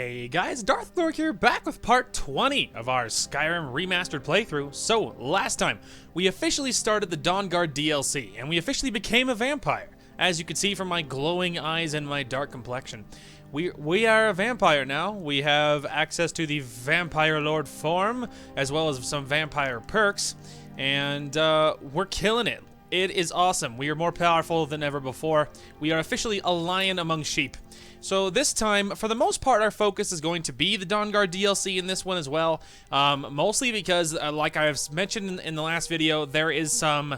Hey guys, Dawnguard here, back with part 20 of our Skyrim Remastered playthrough. So, last time, we officially started the Dawnguard DLC, and we officially became a vampire, as you can see from my glowing eyes and my dark complexion. We are a vampire now. We have access to the Vampire Lord form, as well as some vampire perks, and we're killing it. It is awesome. We are more powerful than ever before. We are officially a lion among sheep. So this time, for the most part, our focus is going to be the Dawnguard DLC in this one as well. Mostly because, like I've mentioned in the last video, there is some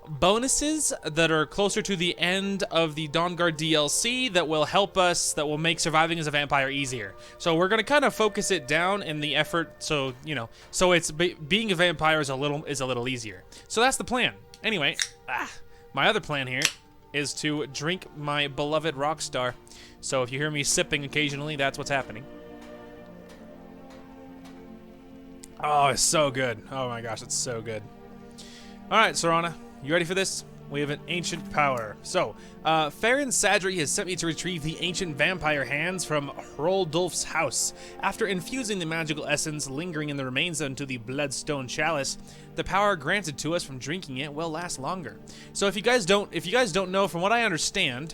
bonuses that are closer to the end of the Dawnguard DLC that will help us, that will make surviving as a vampire easier. So we're going to kind of focus it down in the effort, so, you know, so it's being a vampire is a little easier. So that's the plan. Anyway, my other plan here is to drink my beloved Rockstar. So if you hear me sipping occasionally, that's what's happening. Oh, it's so good. Oh my gosh, it's so good. Alright, Serana, you ready for this? We have an ancient power. So, Farron Sadri has sent me to retrieve the ancient vampire hands from Hroldulf's house. After infusing the magical essence lingering in the remains into the bloodstone chalice, the power granted to us from drinking it will last longer. So if you guys don't know, from what I understand,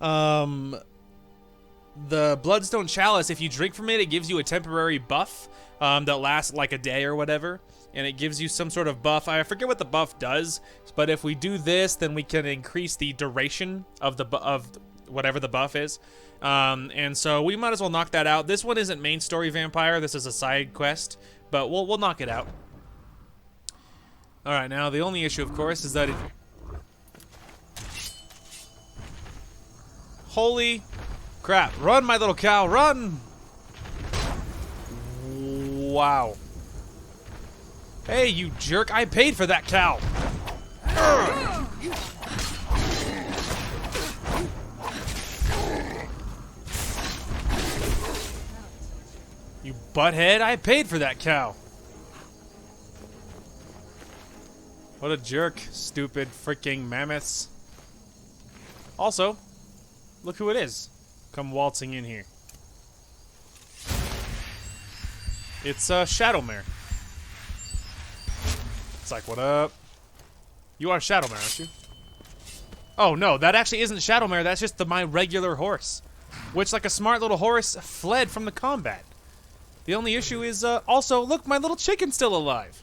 the bloodstone chalice, if you drink from it, it gives you a temporary buff that lasts like a day or whatever. And it gives you some sort of buff. I forget what the buff does, but if we do this, then we can increase the duration of whatever the buff is. And so we might as well knock that out. This one isn't main story vampire. This is a side quest, but we'll knock it out. All right, now the only issue, of course, is that it... Holy crap! Run, my little cow, run! Wow. Hey, you jerk, I paid for that cow! You butthead, I paid for that cow! What a jerk, stupid freaking mammoths. Also, look who it is. Come waltzing in here. It's Shadowmare. It's like, what up? You are Shadowmare, aren't you? Oh no, that actually isn't Shadowmare, that's just my regular horse. Which, like a smart little horse, fled from the combat. The only issue is, also, look, my little chicken's still alive.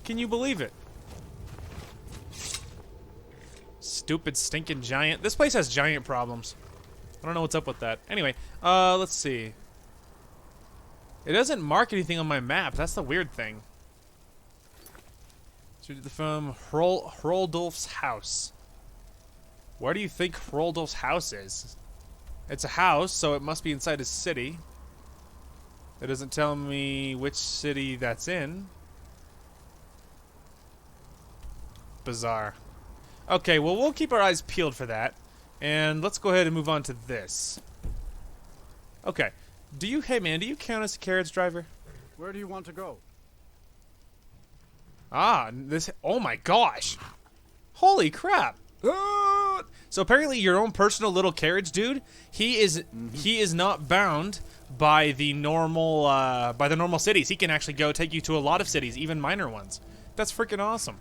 Can you believe it? Stupid stinking giant. This place has giant problems. I don't know what's up with that. Anyway, let's see. It doesn't mark anything on my map. That's the weird thing. From Hroldulf's house. Where do you think Hroldulf's house is? It's a house, so it must be inside a city. It doesn't tell me which city that's in. Bizarre. Okay, well, we'll keep our eyes peeled for that. And let's go ahead and move on to this. Okay. Hey man, do you count as a carriage driver? Where do you want to go? Ah, oh my gosh. Holy crap. So apparently your own personal little carriage dude, he is not bound by the normal cities. He can actually go take you to a lot of cities, even minor ones. That's freaking awesome.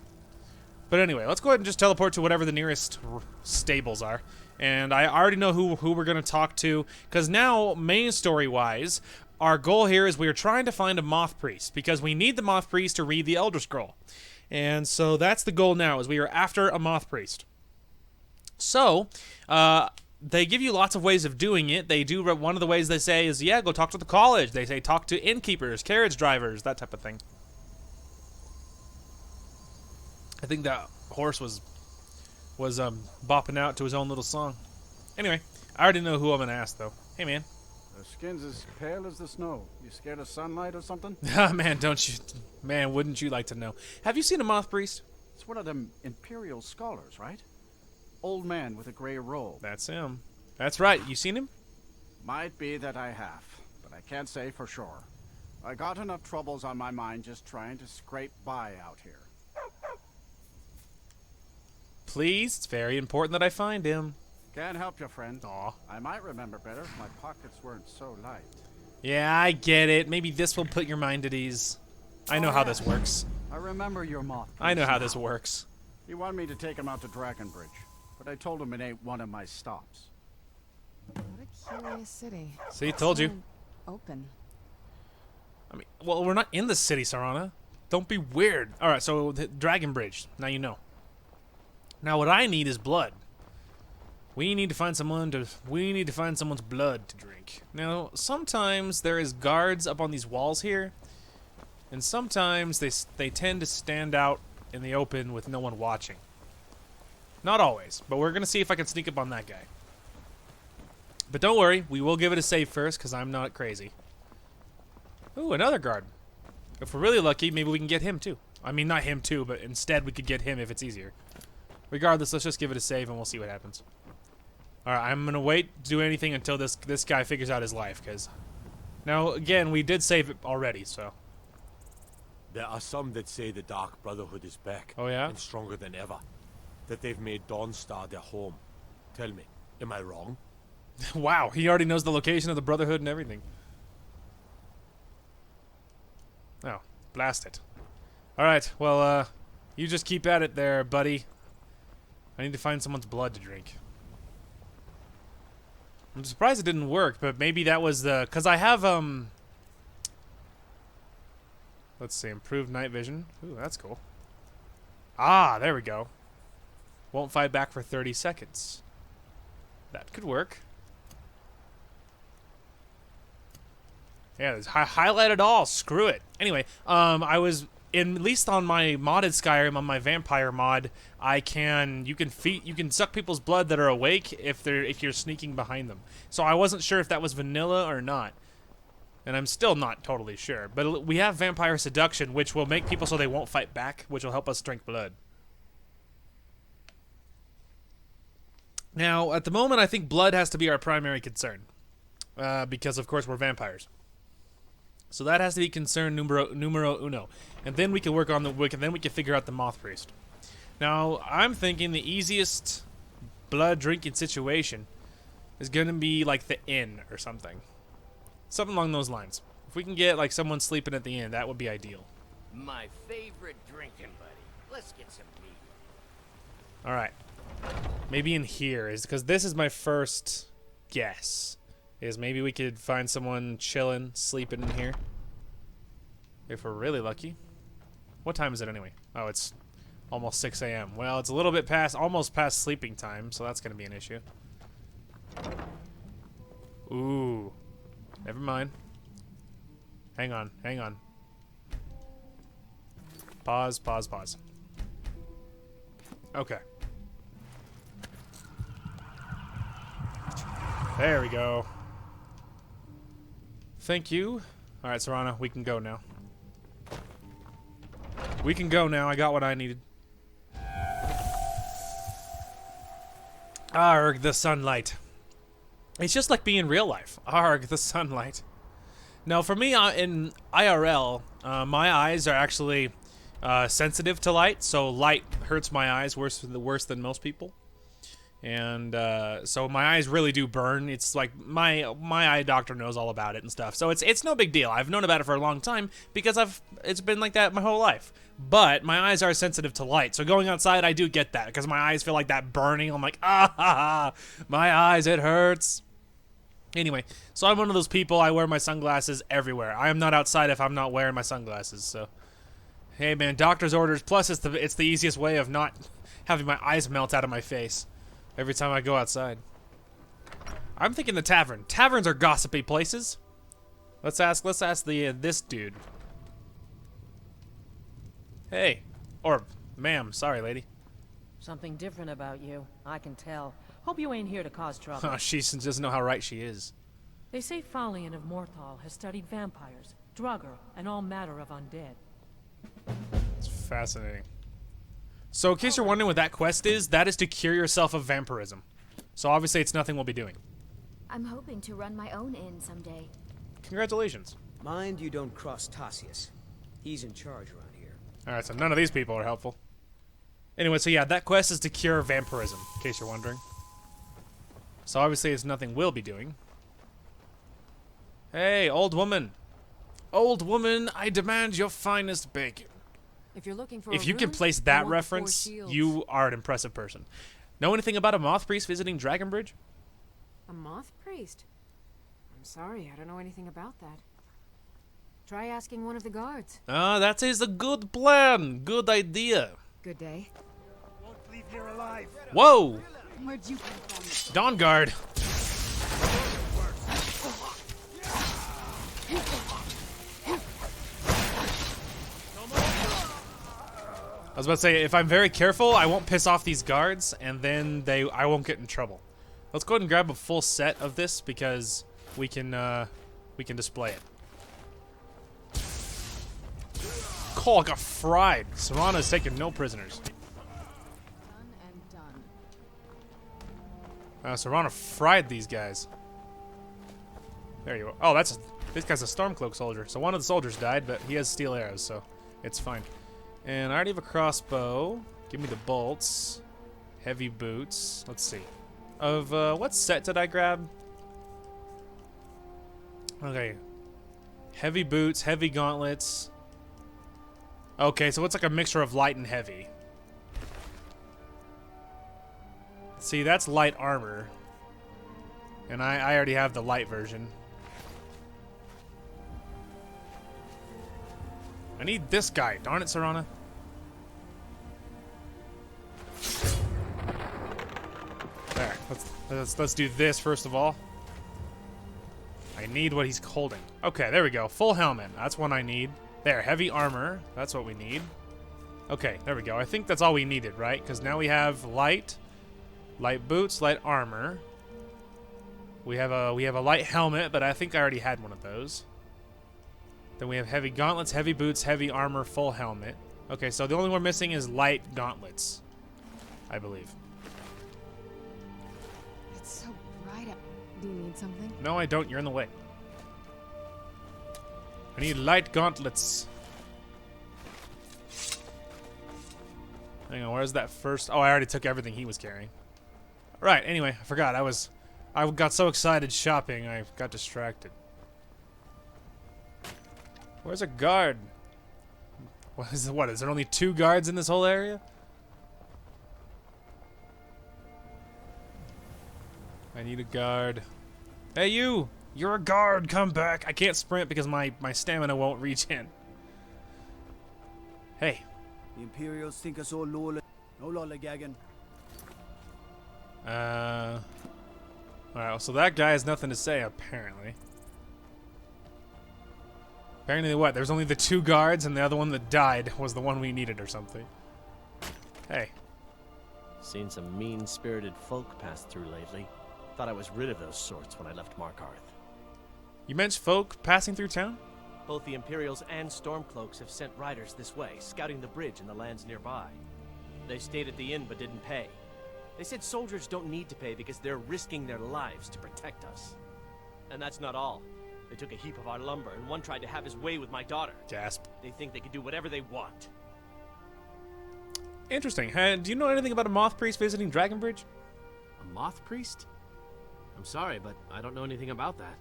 But anyway, let's go ahead and just teleport to whatever the nearest stables are. And I already know who we're going to talk to, because now, main story-wise, our goal here is we are trying to find a Moth Priest, because we need the Moth Priest to read the Elder Scroll. And so that's the goal now, is we are after a Moth Priest. So, they give you lots of ways of doing it. They do, one of the ways they say is, yeah, go talk to the college. They say talk to innkeepers, carriage drivers, that type of thing. I think that horse was bopping out to his own little song. Anyway, I already know who I'm gonna ask though. Hey man. Their skin's as pale as the snow. You scared of sunlight or something? Ah man, wouldn't you like to know? Have you seen a Moth Priest? It's one of them Imperial scholars, right? Old man with a gray robe. That's him. That's right. You seen him? Might be that I have, but I can't say for sure. I got enough troubles on my mind just trying to scrape by out here. Please, it's very important that I find him. Can't help you, friend. Aw. I might remember better if my pockets weren't so light. Yeah, I get it. Maybe this will put your mind at ease. I know how this works. I remember your moth. I know how this works. He wanted me to take him out to Dragonbridge, but I told him it ain't one of my stops. What a curious city. See, told you. Open. I mean, well, we're not in the city, Sarana. Don't be weird. All right, so the Dragonbridge. Now you know. Now what I need is blood. We need to find someone to. We need to find someone's blood to drink. Now, sometimes there is guards up on these walls here, and sometimes they tend to stand out in the open with no one watching. Not always, but we're gonna see if I can sneak up on that guy. But don't worry, we will give it a save first, because I'm not crazy. Ooh, another guard. If we're really lucky, maybe we can get him too. I mean, not him too, but instead we could get him if it's easier. Regardless, let's just give it a save and we'll see what happens. Alright, I'm gonna wait to do anything until this guy figures out his life, because... Now, again, we did save it already, so... There are some that say the Dark Brotherhood is back. Oh, yeah? And stronger than ever. That they've made Dawnstar their home. Tell me, am I wrong? Wow, he already knows the location of the Brotherhood and everything. Oh, blast it. Alright, well, you just keep at it there, buddy. I need to find someone's blood to drink. I'm surprised it didn't work, but maybe that was the... Because I have, let's see, improved night vision. Ooh, that's cool. Ah, there we go. Won't fight back for 30 seconds. That could work. Yeah, it's highlight it all. Screw it. Anyway, I was... at least on my modded Skyrim, on my vampire mod, you can suck people's blood that are awake if you're sneaking behind them. So I wasn't sure if that was vanilla or not. And I'm still not totally sure. But we have vampire seduction, which will make people so they won't fight back, which will help us drink blood. Now, at the moment, I think blood has to be our primary concern. Because, of course, we're vampires. So that has to be concern numero uno. And then we can work on then we can figure out the Moth Priest. Now, I'm thinking the easiest blood drinking situation is going to be like the inn or something. Something along those lines. If we can get like someone sleeping at the inn, that would be ideal. My favorite drinking buddy. Let's get some meat. All right. Maybe in here is because this is my first guess. Is maybe we could find someone chilling, sleeping in here. If we're really lucky. What time is it anyway? Oh, it's almost 6 a.m. Well, it's a little bit almost past sleeping time, so that's going to be an issue. Ooh. Never mind. Hang on, hang on. Pause, pause, pause. Okay. There we go. Thank you. Alright, Serana, we can go now. We can go now. I got what I needed. Arg, the sunlight. It's just like being in real life. Arg, the sunlight. Now, for me, in IRL, my eyes are actually sensitive to light, so light hurts my eyes worse than most people. And so my eyes really do burn. It's like my eye doctor knows all about it and stuff. So it's no big deal. I've known about it for a long time because it's been like that my whole life. But my eyes are sensitive to light. So going outside, I do get that because my eyes feel like that burning. I'm like, ah, my eyes, it hurts. Anyway, so I'm one of those people. I wear my sunglasses everywhere. I am not outside if I'm not wearing my sunglasses. So, hey man, doctor's orders. Plus, it's the easiest way of not having my eyes melt out of my face every time I go outside. I'm thinking the tavern. Taverns are gossipy places. Let's ask this dude. Hey, or ma'am, sorry lady. Something different about you, I can tell. Hope you ain't here to cause trouble. Oh, she doesn't know how right she is. They say Falion of Morthal has studied vampires, Draugr, and all matter of undead. It's fascinating. So in case you're wondering what that quest is, that is to cure yourself of vampirism. So obviously it's nothing we'll be doing. I'm hoping to run my own inn someday. Congratulations. Mind you don't cross Tassius. He's in charge around here. Alright, so none of these people are helpful. Anyway, so yeah, that quest is to cure vampirism, in case you're wondering. So obviously it's nothing we'll be doing. Hey, old woman. Old woman, I demand your finest bacon. If you're looking for If a you can rune, place I that want the 4 reference, shields. you are an impressive person. Know anything about a moth priest visiting Dragonbridge? A moth priest? I'm sorry, I don't know anything about that. Try asking one of the guards. Ah, that is a good plan. Good idea. Good day. Won't leave here alive. Whoa! Where'd you come from? Dawnguard. I was about to say, if I'm very careful, I won't piss off these guards, and then I won't get in trouble. Let's go ahead and grab a full set of this because we can display it. Cole got fried. Serana's taking no prisoners. Done and done. Serana fried these guys. There you go. Oh, this guy's a Stormcloak soldier. So one of the soldiers died, but he has steel arrows, so it's fine. And I already have a crossbow. Give me the bolts. Heavy boots. Let's see. Of what set did I grab? Okay. Heavy boots, heavy gauntlets. Okay, so it's like a mixture of light and heavy. See, that's light armor. And I already have the light version. I need this guy. Darn it, Serana. There. Let's do this first of all. I need what he's holding. Okay, there we go. Full helmet. That's one I need. There, heavy armor. That's what we need. Okay, there we go. I think that's all we needed, right? Because now we have light boots, light armor. We have a light helmet, but I think I already had one of those. Then we have heavy gauntlets, heavy boots, heavy armor, full helmet. Okay, so the only one we're missing is light gauntlets, I believe. It's so bright out. Do you need something? No, I don't. You're in the way. I need light gauntlets. Hang on, where's that first? Oh, I already took everything he was carrying. Right, anyway, I forgot. I got so excited shopping, I got distracted. Where's a guard? What, is there only 2 guards in this whole area? I need a guard. Hey, you! You're a guard! Come back! I can't sprint because my stamina won't reach in. Hey. The Imperials think us all lawless. No lollygagging. Alright, so that guy has nothing to say, apparently. Apparently what? There's only the 2 guards and the other one that died was the one we needed or something. Hey. Seen some mean-spirited folk pass through lately. Thought I was rid of those sorts when I left Markarth. You mentioned folk passing through town? Both the Imperials and Stormcloaks have sent riders this way, scouting the bridge and the lands nearby. They stayed at the inn but didn't pay. They said soldiers don't need to pay because they're risking their lives to protect us. And that's not all. They took a heap of our lumber, and one tried to have his way with my daughter. Gasp. They think they can do whatever they want. Interesting. Do you know anything about a moth priest visiting Dragonbridge? A moth priest? I'm sorry, but I don't know anything about that.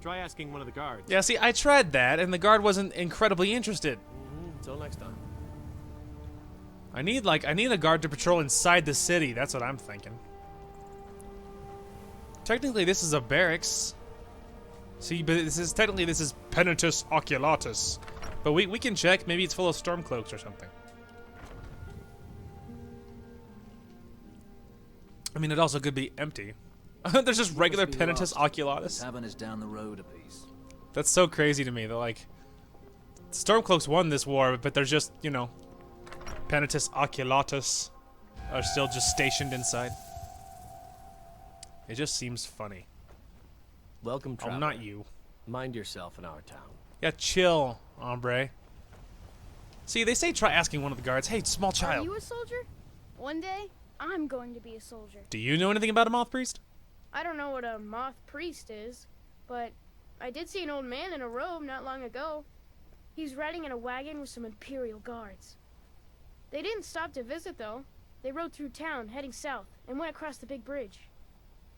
Try asking one of the guards. Yeah, see, I tried that, and the guard wasn't incredibly interested. Until next time. I need a guard to patrol inside the city. That's what I'm thinking. Technically, this is a barracks. See, but this is Penitus Oculatus. But we can check. Maybe it's full of Stormcloaks or something. I mean, it also could be empty. There's just regular Penitus Oculatus. Tavern is down the road a piece. That's so crazy to me. They're like, Stormcloaks won this war, but there's just, you know, Penitus Oculatus are still just stationed inside. It just seems funny. Welcome, traveler. Oh, not you. Mind yourself in our town. Yeah, chill, hombre. See, they say try asking one of the guards, hey, small Are child. you a soldier? One day, I'm going to be a soldier. Do you know anything about a moth priest? I don't know what a moth priest is, but I did see an old man in a robe not long ago. He's riding in a wagon with some Imperial guards. They didn't stop to visit, though. They rode through town, heading south, and went across the big bridge.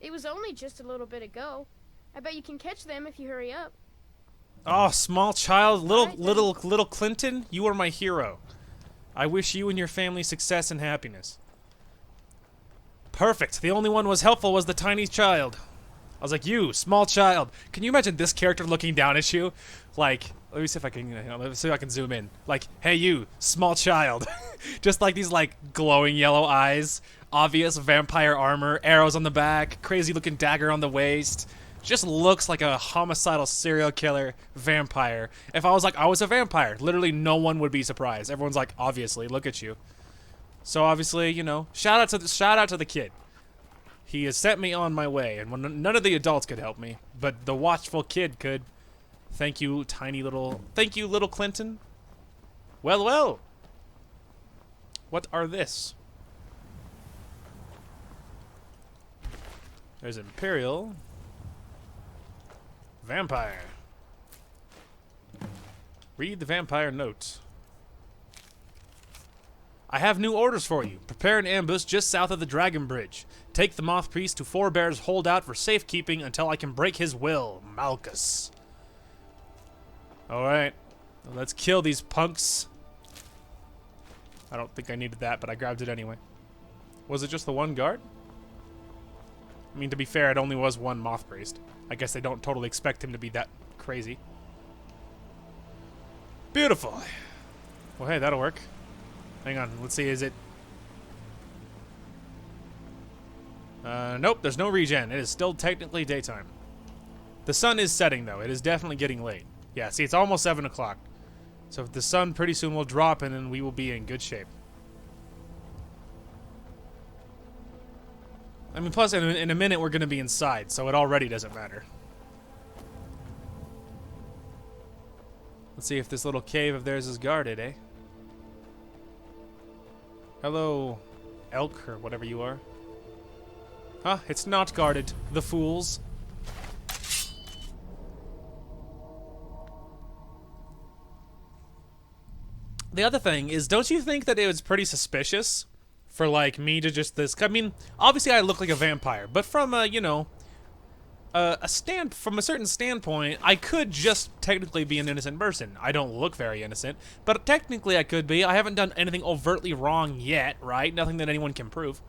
It was only just a little bit ago. I bet you can catch them if you hurry up. Oh, small child, little Alright, then. little Clinton, you are my hero. I wish you and your family success and happiness. Perfect. The only one who was helpful was the tiny child. I was like, you, small child. Can you imagine this character looking down at you? Like, let me see if I can, let's see if I can zoom in. Like, hey you, small child. Just like these like glowing yellow eyes, obvious vampire armor, arrows on the back, crazy looking dagger on the waist. Just looks like a homicidal serial killer vampire. If I was like, I was a vampire, literally no one would be surprised. Everyone's like, obviously, look at you. So obviously, you know, shout out to the kid. He has sent me on my way, and when none of the adults could help me, but the watchful kid could. Thank you, little Clinton. Well, well. What are this? There's Imperial. Vampire. Read the vampire note. I have new orders for you. Prepare an ambush just south of the Dragon Bridge. Take the Moth Priest to Four Bears Holdout for safekeeping until I can break his will. Malchus. Alright. Let's kill these punks. I don't think I needed that, but I grabbed it anyway. Was it just the one guard? I mean, to be fair, it only was one Moth Priest. I guess they don't totally expect him to be that crazy. Beautiful. Well, hey, that'll work. Hang on, let's see, is it... nope, there's no regen. It is still technically daytime. The sun is setting, though. It is definitely getting late. Yeah, see, it's almost 7 o'clock. So the sun pretty soon will drop, and then we will be in good shape. I mean, plus, in a minute, we're going to be inside, so it already doesn't matter. Let's see if this little cave of theirs is guarded, eh? Hello, elk, or whatever you are. Huh? It's not guarded. The fools. The other thing is, don't you think that it was pretty suspicious for, like, me to just this... I mean, obviously I look like a vampire, but from a, you know, from a certain standpoint, I could just technically be an innocent person. I don't look very innocent, but technically I could be. I haven't done anything overtly wrong yet, right? Nothing that anyone can prove.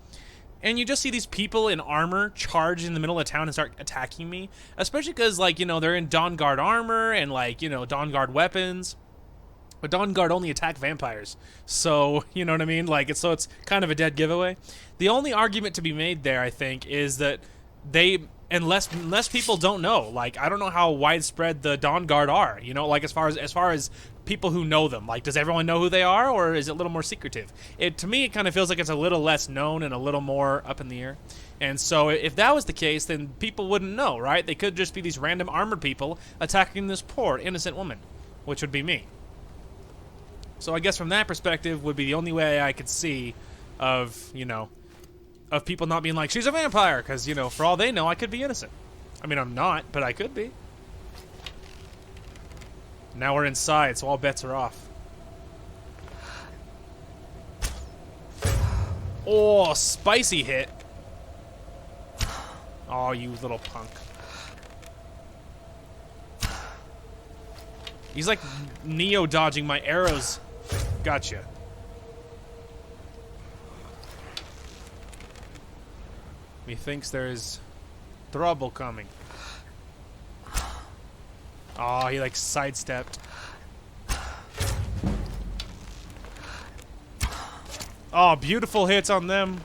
And you just see these people in armor charge in the middle of town and start attacking me, especially because, like, you know, they're in Dawnguard armor and, like, you know, Dawnguard weapons. But Dawnguard only attack vampires, so, you know what I mean? Like, it's kind of a dead giveaway. The only argument to be made there, I think, is that unless people don't know, like, I don't know how widespread the Dawnguard are, you know, like, as far as people who know them. Like, does everyone know who they are, or is it a little more secretive? To me, it kind of feels like it's a little less known and a little more up in the air. And so if that was the case, then people wouldn't know, right? They could just be these random armored people attacking this poor, innocent woman, which would be me. So I guess from that perspective would be the only way I could see of, you know, of people not being like, she's a vampire, because, you know, for all they know, I could be innocent. I mean, I'm not, but I could be. Now we're inside, so all bets are off. Oh, spicy hit. Oh, you little punk. He's like Neo dodging my arrows. Gotcha. Methinks there's trouble coming. Oh, he like sidestepped. Oh, beautiful hits on them.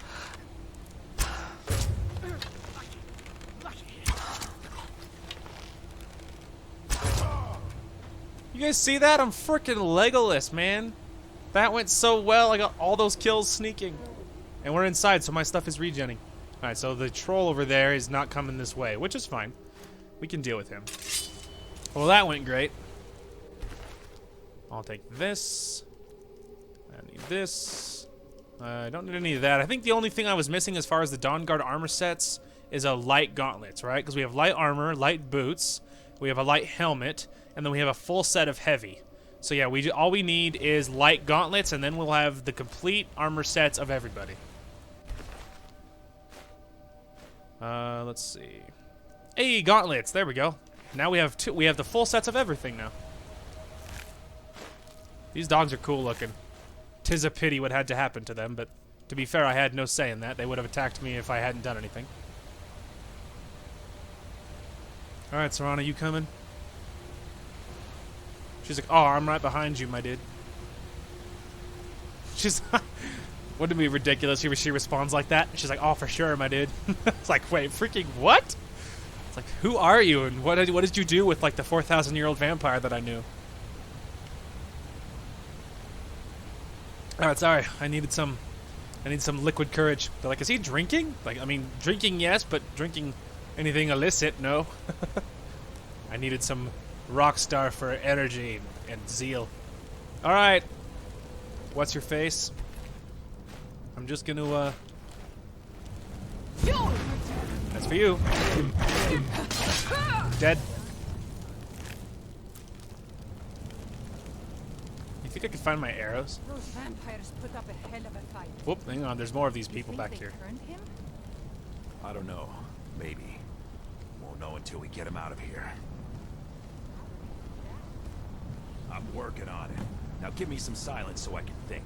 You guys see that? I'm freaking Legolas, man. That went so well. I got all those kills sneaking. And we're inside, so my stuff is regenning. Alright, so the troll over there is not coming this way, which is fine. We can deal with him. Well, that went great. I'll take this. I need this. I don't need any of that. I think the only thing I was missing as far as the Dawnguard armor sets is a light gauntlets, right? Because we have light armor, light boots, we have a light helmet, and then we have a full set of heavy. So yeah, all we need is light gauntlets, and then we'll have the complete armor sets of everybody. Let's see. Hey, gauntlets. There we go. Now we have two. We have the full sets of everything now. These dogs are cool looking. 'Tis a pity what had to happen to them, but to be fair, I had no say in that. They would have attacked me if I hadn't done anything. All right, Serana, you coming? She's like, oh, I'm right behind you, my dude. She's wouldn't it be ridiculous if she responds like that? She's like, oh, for sure, my dude. It's like, wait, freaking what? It's like, who are you, and what did you do with like the 4,000-year-old vampire that I knew? All right, sorry, I need some liquid courage. They're like, is he drinking? Like, I mean, drinking yes, but drinking anything illicit, no. I needed some rock star for energy and zeal. All right, what's your face? I'm just gonna, that's for you. Dead. You think I could find my arrows? Those vampires put up a hell of a fight. Whoop, hang on, there's more of these people back here. Turned him? I don't know. Maybe. Won't know until we get him out of here. I'm working on it. Now give me some silence so I can think.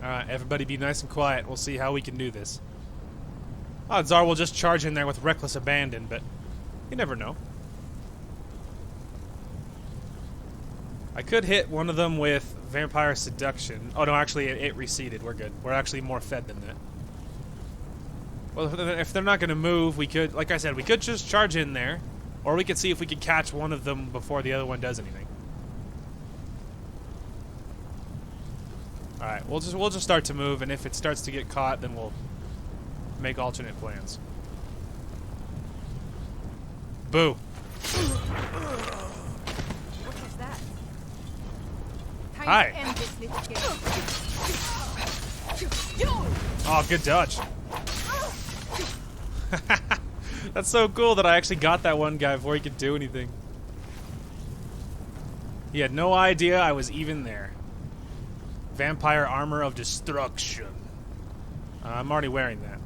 Alright, everybody be nice and quiet. We'll see how we can do this. Odds are we'll just charge in there with reckless abandon, but you never know. I could hit one of them with Vampire Seduction. Oh no, actually it receded. We're good. We're actually more fed than that. Well, if they're not going to move, we could, like I said, we could just charge in there. Or we could see if we could catch one of them before the other one does anything. Alright, we'll just start to move, and if it starts to get caught, then we'll make alternate plans. Boo. What is that? Time Hi. to end this little game. Oh, good dodge. That's so cool that I actually got that one guy before he could do anything. He had no idea I was even there. Vampire armor of destruction. I'm already wearing that.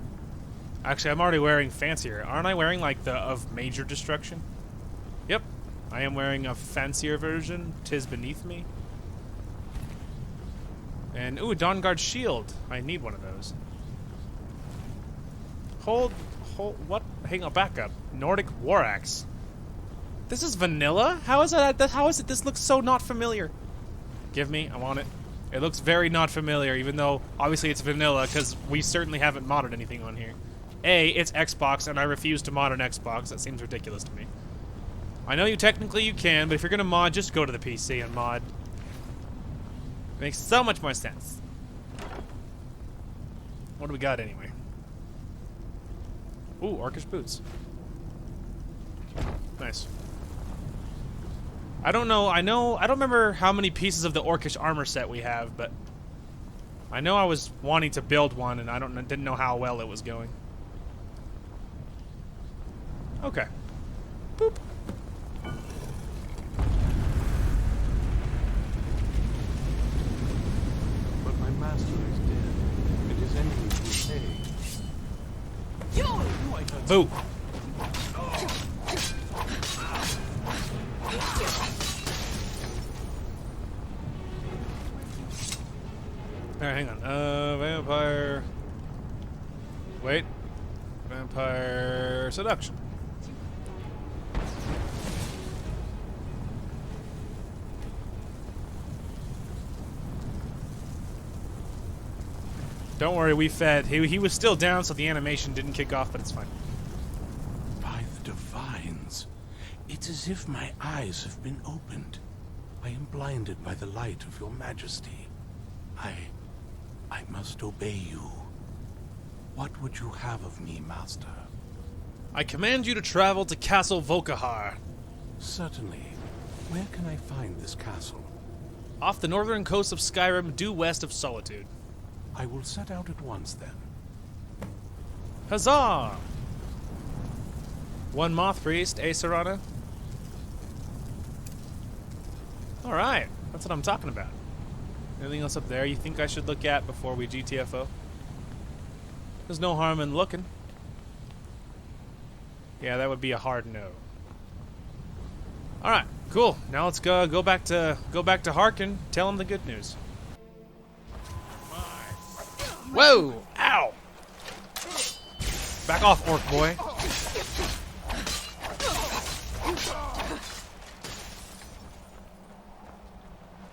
Actually, I'm already wearing fancier. Aren't I wearing like the of major destruction? Yep. I am wearing a fancier version. 'Tis beneath me. And ooh, Dawnguard shield. I need one of those. Hold, what? Hang on, back up. Nordic war axe. This is vanilla? How is that? How is it? This looks so not familiar. Give me, I want it. It looks very not familiar, even though obviously it's vanilla, because we certainly haven't modded anything on here. A, it's Xbox, and I refuse to mod on Xbox. That seems ridiculous to me. I know you technically you can, but if you're gonna mod, just go to the PC and mod. It makes so much more sense. What do we got anyway? Ooh, orcish boots. Nice. I don't know, I don't remember how many pieces of the orcish armor set we have, but I know I was wanting to build one, and didn't know how well it was going. Okay. Boop. But my master is dead, and his enemies will pay. Boo. Alright, hang on. Vampire. Wait. Vampire seduction. Don't worry, we fed. He was still down, so the animation didn't kick off, but it's fine. By the divines, it's as if my eyes have been opened. I am blinded by the light of your majesty. I must obey you. What would you have of me, master? I command you to travel to Castle Volkahar. Certainly. Where can I find this castle? Off the northern coast of Skyrim, due west of Solitude. I will set out at once, then. Huzzah! One moth priest, eh, Serana? Alright, that's what I'm talking about. Anything else up there you think I should look at before we GTFO? There's no harm in looking. Yeah, that would be a hard no. All right, cool. Now let's go back to Harkin. Tell him the good news. Whoa! Ow! Back off, orc boy.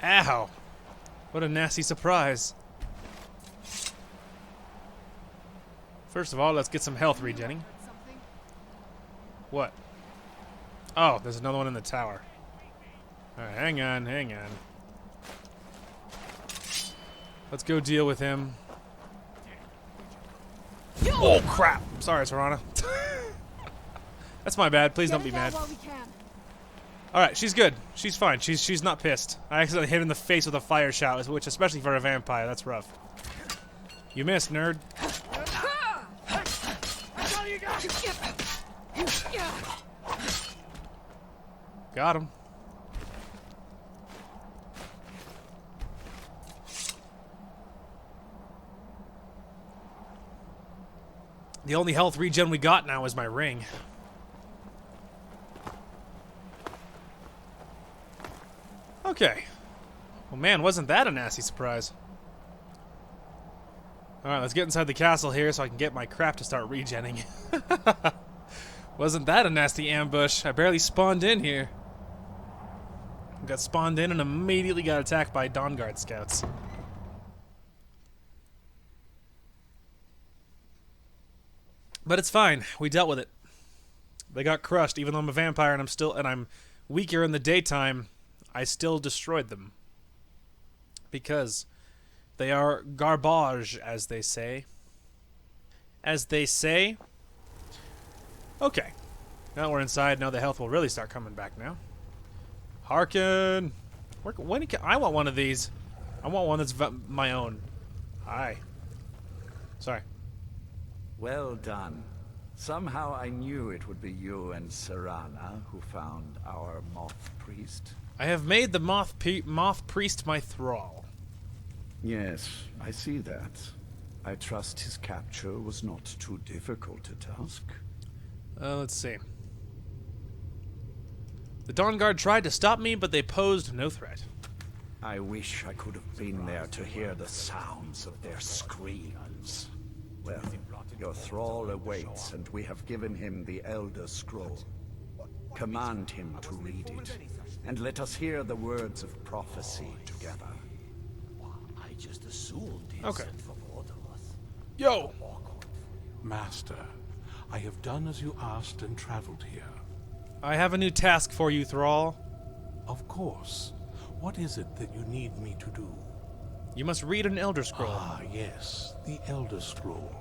Ow! What a nasty surprise. First of all, let's get some health regenning. What? Oh, there's another one in the tower. Alright, hang on. Let's go deal with him. Oh, crap! Sorry, Serana. That's my bad. Please don't be mad. Alright, she's good. She's fine. She's not pissed. I accidentally hit her in the face with a fire shout, which, especially for a vampire, that's rough. You missed, nerd. Got him. The only health regen we got now is my ring. Okay. Well, man, wasn't that a nasty surprise? Alright, let's get inside the castle here so I can get my crap to start regenning. Wasn't that a nasty ambush? I barely spawned in here. Got spawned in and immediately got attacked by Dawnguard scouts. But it's fine. We dealt with it. They got crushed, even though I'm a vampire and I'm weaker in the daytime. I still destroyed them. Because they are garbage, as they say. As they say. Okay. Now we're inside. Now the health will really start coming back now. Harkin! I want one of these. I want one that's my own. Hi. Sorry. Well done. Somehow I knew it would be you and Serana who found our moth priest. I have made the moth priest my thrall. Yes, I see that. I trust his capture was not too difficult a task. Let's see. The Dawnguard tried to stop me, but they posed no threat. I wish I could have been there to hear the sounds of their screams. Well, your thrall awaits, and we have given him the Elder Scroll. Command him to read it, and let us hear the words of prophecy together. I just assumed he okay. sent for Mortimus. Yo! Master, I have done as you asked and traveled here. I have a new task for you, Thrall. Of course. What is it that you need me to do? You must read an Elder Scroll. Ah, yes, the Elder Scroll.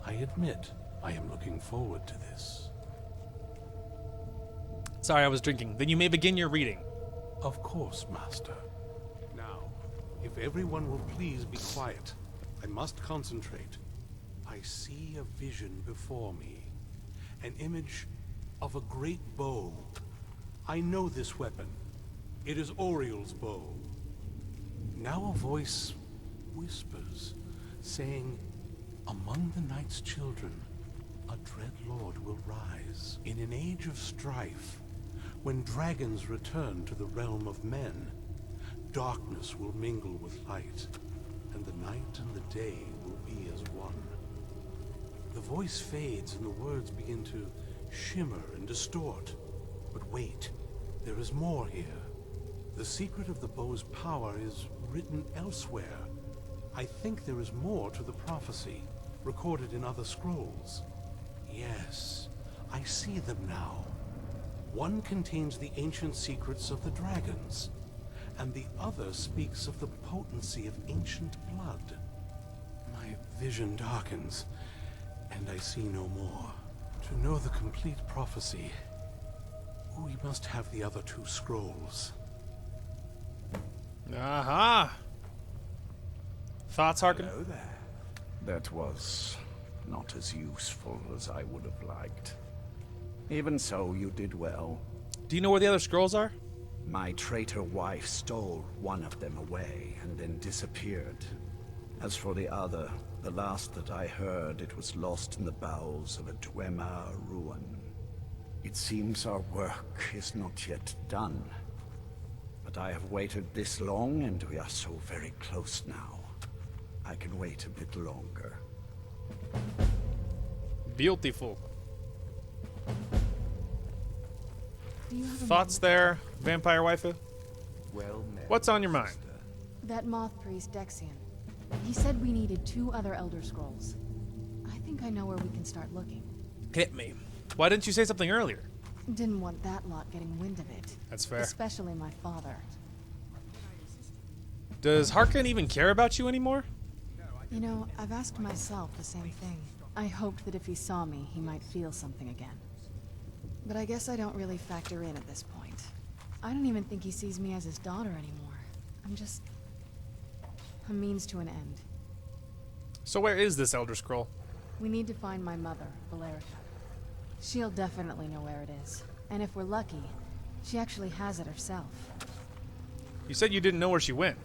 I admit, I am looking forward to this. Sorry, I was drinking. Then you may begin your reading. Of course, Master. Now, if everyone will please be quiet, I must concentrate. I see a vision before me. An image of a great bow. I know this weapon. It is Oriel's bow. Now a voice whispers, saying, among the night's children, a dread lord will rise. In an age of strife, when dragons return to the realm of men, darkness will mingle with light, and the night and the day will be as one. The voice fades and the words begin to shimmer and distort. But wait, there is more here. The secret of the bow's power is written elsewhere. I think there is more to the prophecy, recorded in other scrolls. Yes, I see them now. One contains the ancient secrets of the dragons, and the other speaks of the potency of ancient blood. My vision darkens, and I see no more. To know the complete prophecy, we must have the other two scrolls. Aha! Thoughts, Harkin? Hello there. That was not as useful as I would have liked. Even so, you did well. Do you know where the other scrolls are? My traitor wife stole one of them away and then disappeared. As for the other, the last that I heard, it was lost in the bowels of a Dwemer ruin. It seems our work is not yet done. But I have waited this long, and we are so very close now. I can wait a bit longer. Beautiful. You have a Thoughts there, vampire waifu? Well met. What's on your mind? That moth priest, Dexian. He said we needed 2 other Elder Scrolls. I think I know where we can start looking. Hit me. Why didn't you say something earlier? Didn't want that lot getting wind of it. That's fair. Especially my father. Does Harkin even care about you anymore? You know, I've asked myself the same thing. I hoped that if he saw me, he might feel something again. But I guess I don't really factor in at this point. I don't even think he sees me as his daughter anymore. I'm just a means to an end. So where is this Elder Scroll? We need to find my mother, Valerica. She'll definitely know where it is. And if we're lucky, she actually has it herself. You said you didn't know where she went.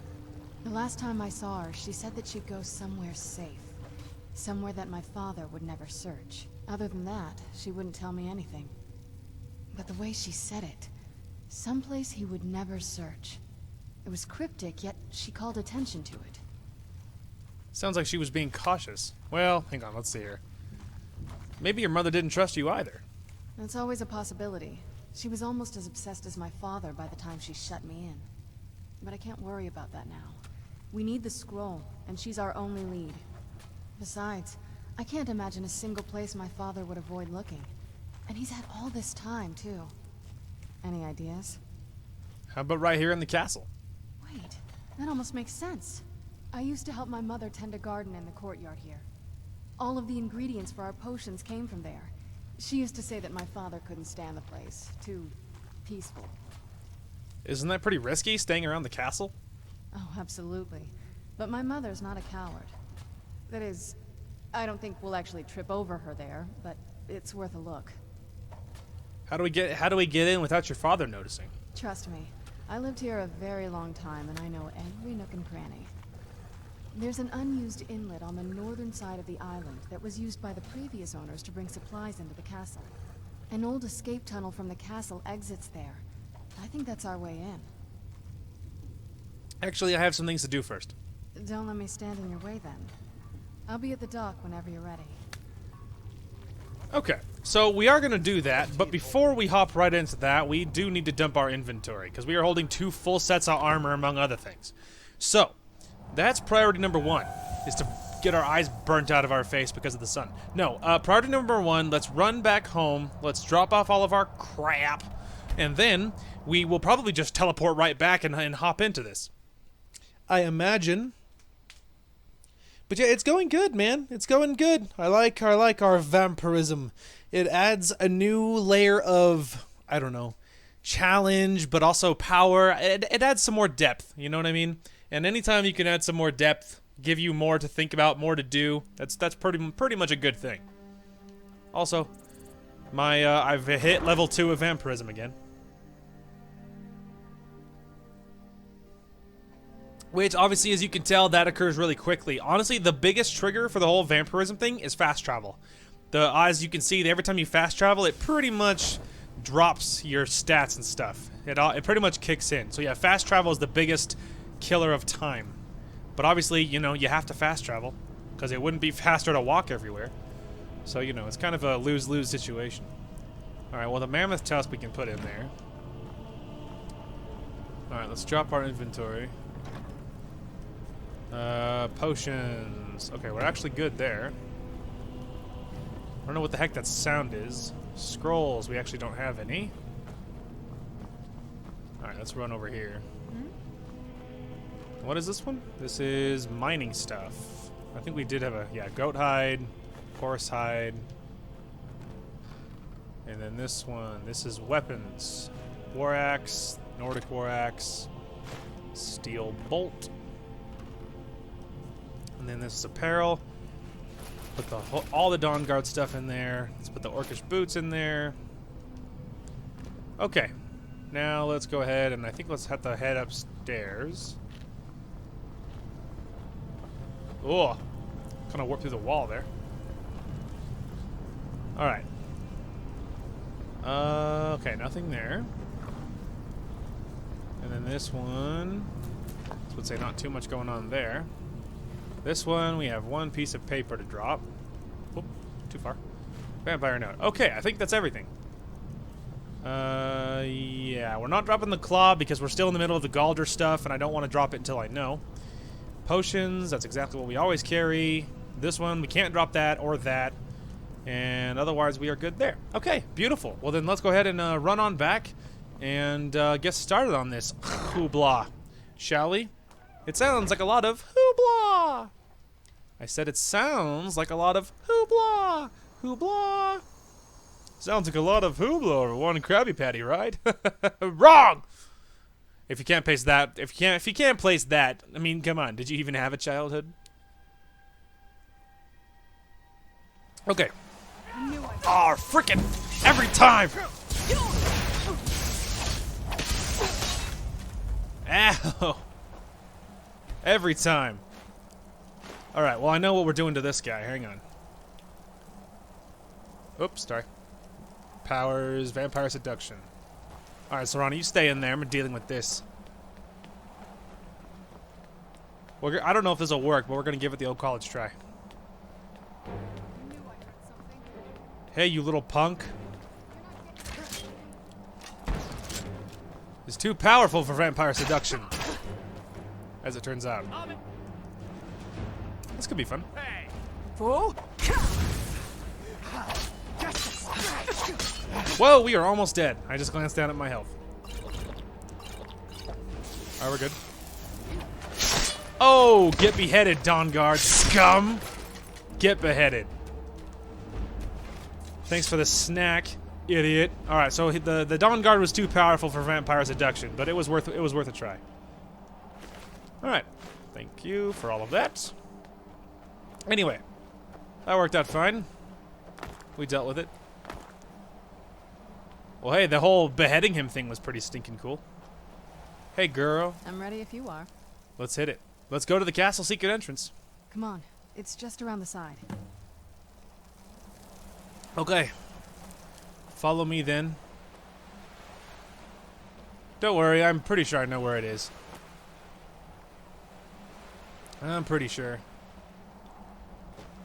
The last time I saw her, she said that she'd go somewhere safe. Somewhere that my father would never search. Other than that, she wouldn't tell me anything. But the way she said it, someplace he would never search. It was cryptic, yet she called attention to it. Sounds like she was being cautious. Well, hang on, let's see here. Maybe your mother didn't trust you either. That's always a possibility. She was almost as obsessed as my father by the time she shut me in. But I can't worry about that now. We need the scroll, and she's our only lead. Besides, I can't imagine a single place my father would avoid looking. And he's had all this time, too. Any ideas? How about right here in the castle? Wait, that almost makes sense. I used to help my mother tend a garden in the courtyard here. All of the ingredients for our potions came from there. She used to say that my father couldn't stand the place. Too peaceful. Isn't that pretty risky, staying around the castle? Oh, absolutely. But my mother's not a coward. That is, I don't think we'll actually trip over her there, but it's worth a look. How do we get in without your father noticing? Trust me, I lived here a very long time and I know every nook and cranny. There's an unused inlet on the northern side of the island that was used by the previous owners to bring supplies into the castle. An old escape tunnel from the castle exits there. I think that's our way in. Actually, I have some things to do first. Don't let me stand in your way then. I'll be at the dock whenever you're ready. Okay, so we are going to do that, but before we hop right into that, we do need to dump our inventory, because we are holding 2 full sets of armor, among other things. So, that's priority number 1, is to get our eyes burnt out of our face because of the sun. No, priority number 1, let's run back home, let's drop off all of our crap, and then we will probably just teleport right back and hop into this. I imagine. But yeah, it's going good, man. It's going good. I like our vampirism. It adds a new layer of, I don't know, challenge, but also power. It adds some more depth, you know what I mean? And anytime you can add some more depth, give you more to think about, more to do, that's pretty much a good thing. Also, I've hit level 2 of vampirism again. Which, obviously, as you can tell, that occurs really quickly. Honestly, the biggest trigger for the whole vampirism thing is fast travel. As you can see, every time you fast travel, it pretty much drops your stats and stuff. It pretty much kicks in. So yeah, fast travel is the biggest killer of time. But obviously, you know, you have to fast travel, because it wouldn't be faster to walk everywhere. So, you know, it's kind of a lose-lose situation. Alright, well, the mammoth tusk we can put in there. Alright, let's drop our inventory. Potions. Okay, we're actually good there. I don't know what the heck that sound is. Scrolls, we actually don't have any. Alright, let's run over here. What is this one? This is mining stuff. I think we did have goat hide, horse hide. And then this one, this is weapons. War axe, Nordic war axe, steel bolt. And then this is apparel. Put all the Dawnguard stuff in there. Let's put the orcish boots in there. Okay. Now let's go ahead and I think let's have to head upstairs. Oh, kind of warped through the wall there. All right. Okay, nothing there. And then this one, I would say not too much going on there. This one, we have one piece of paper to drop. Oop, too far. Vampire note. Okay, I think that's everything. Yeah, we're not dropping the claw because we're still in the middle of the Galder stuff, and I don't want to drop it until I know. Potions, that's exactly what we always carry. This one, we can't drop that or that. And otherwise, we are good there. Okay, beautiful. Well, then let's go ahead and run on back and get started on this hoopla, shall we? It sounds like a lot of hoopla. I said it sounds like a lot of hoopla. Hoopla. Sounds like a lot of hoopla over one Krabby Patty, right? Wrong. If you can't place that, if you can't place that, I mean, come on. Did you even have a childhood? Okay. Oh, frickin' every time. Ow. Every time. Alright, well, I know what we're doing to this guy. Hang on. Oops, sorry. Powers, vampire seduction. Alright, Serrano, you stay in there. I'm dealing with this. I don't know if this will work, but we're going to give it the old college try. Hey, you little punk. It's too powerful for vampire seduction. As it turns out. This could be fun. Whoa, we are almost dead. I just glanced down at my health. Alright, we're good. Oh, get beheaded, Dawnguard, scum! Get beheaded. Thanks for the snack, idiot. Alright, so the Dawnguard was too powerful for vampire seduction, but it was worth a try. Alright. Thank you for all of that. Anyway, that worked out fine. We dealt with it. Well, hey, the whole beheading him thing was pretty stinking cool. Hey, girl. I'm ready if you are. Let's hit it. Let's go to the castle secret entrance. Come on. It's just around the side. Okay. Follow me then. Don't worry, I'm pretty sure I know where it is. I'm pretty sure.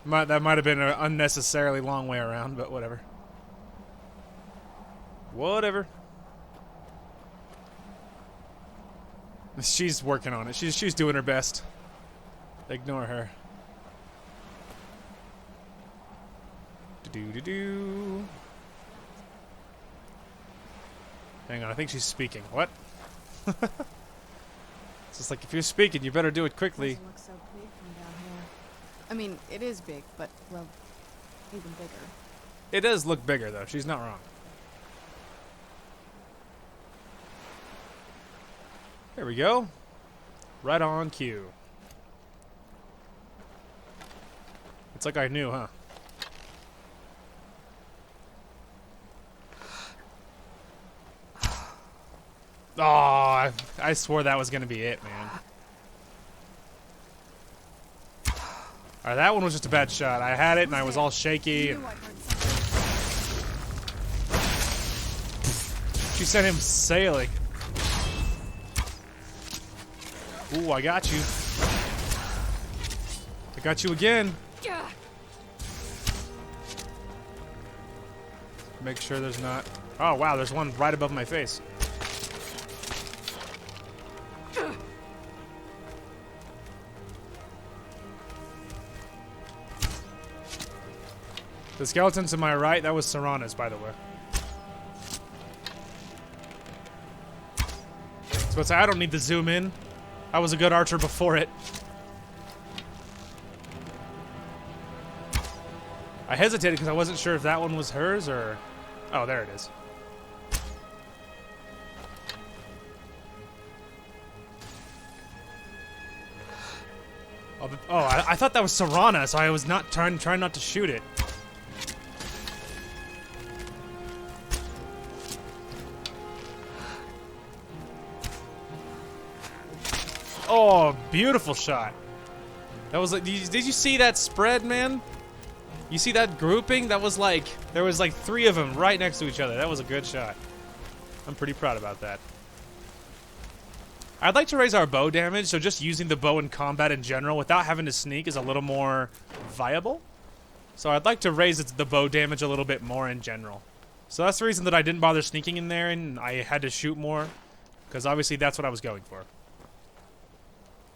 That might have been an unnecessarily long way around, but whatever. Whatever. She's working on it. She's doing her best. Ignore her. Do-do-do-do. Hang on, I think she's speaking. What? It's just like, if you're speaking, you better do it quickly. Doesn't look so big from down here. I mean, it is big, but, well, even bigger. It does look bigger, though. She's not wrong. There we go. Right on cue. It's like I knew, huh? Oh, I swore that was going to be it, man. Alright, that one was just a bad shot. I had it and I was all shaky. And she sent him sailing. Ooh, I got you. I got you again. Make sure there's not... Oh, wow, there's one right above my face. The skeleton to my right, that was Serrana's, by the way. So I don't need to zoom in. I was a good archer before it. I hesitated because I wasn't sure if that one was hers or... Oh, there it is. Oh, I thought that was Serrana, so I was not trying not to shoot it. Oh, beautiful shot. That was like, did you see that spread, man? You see that grouping? That was like, there was like 3 of them right next to each other. That was a good shot. I'm pretty proud about that. I'd like to raise our bow damage, so just using the bow in combat in general without having to sneak is a little more viable. So I'd like to raise the bow damage a little bit more in general. So that's the reason that I didn't bother sneaking in there and I had to shoot more. Because obviously that's what I was going for.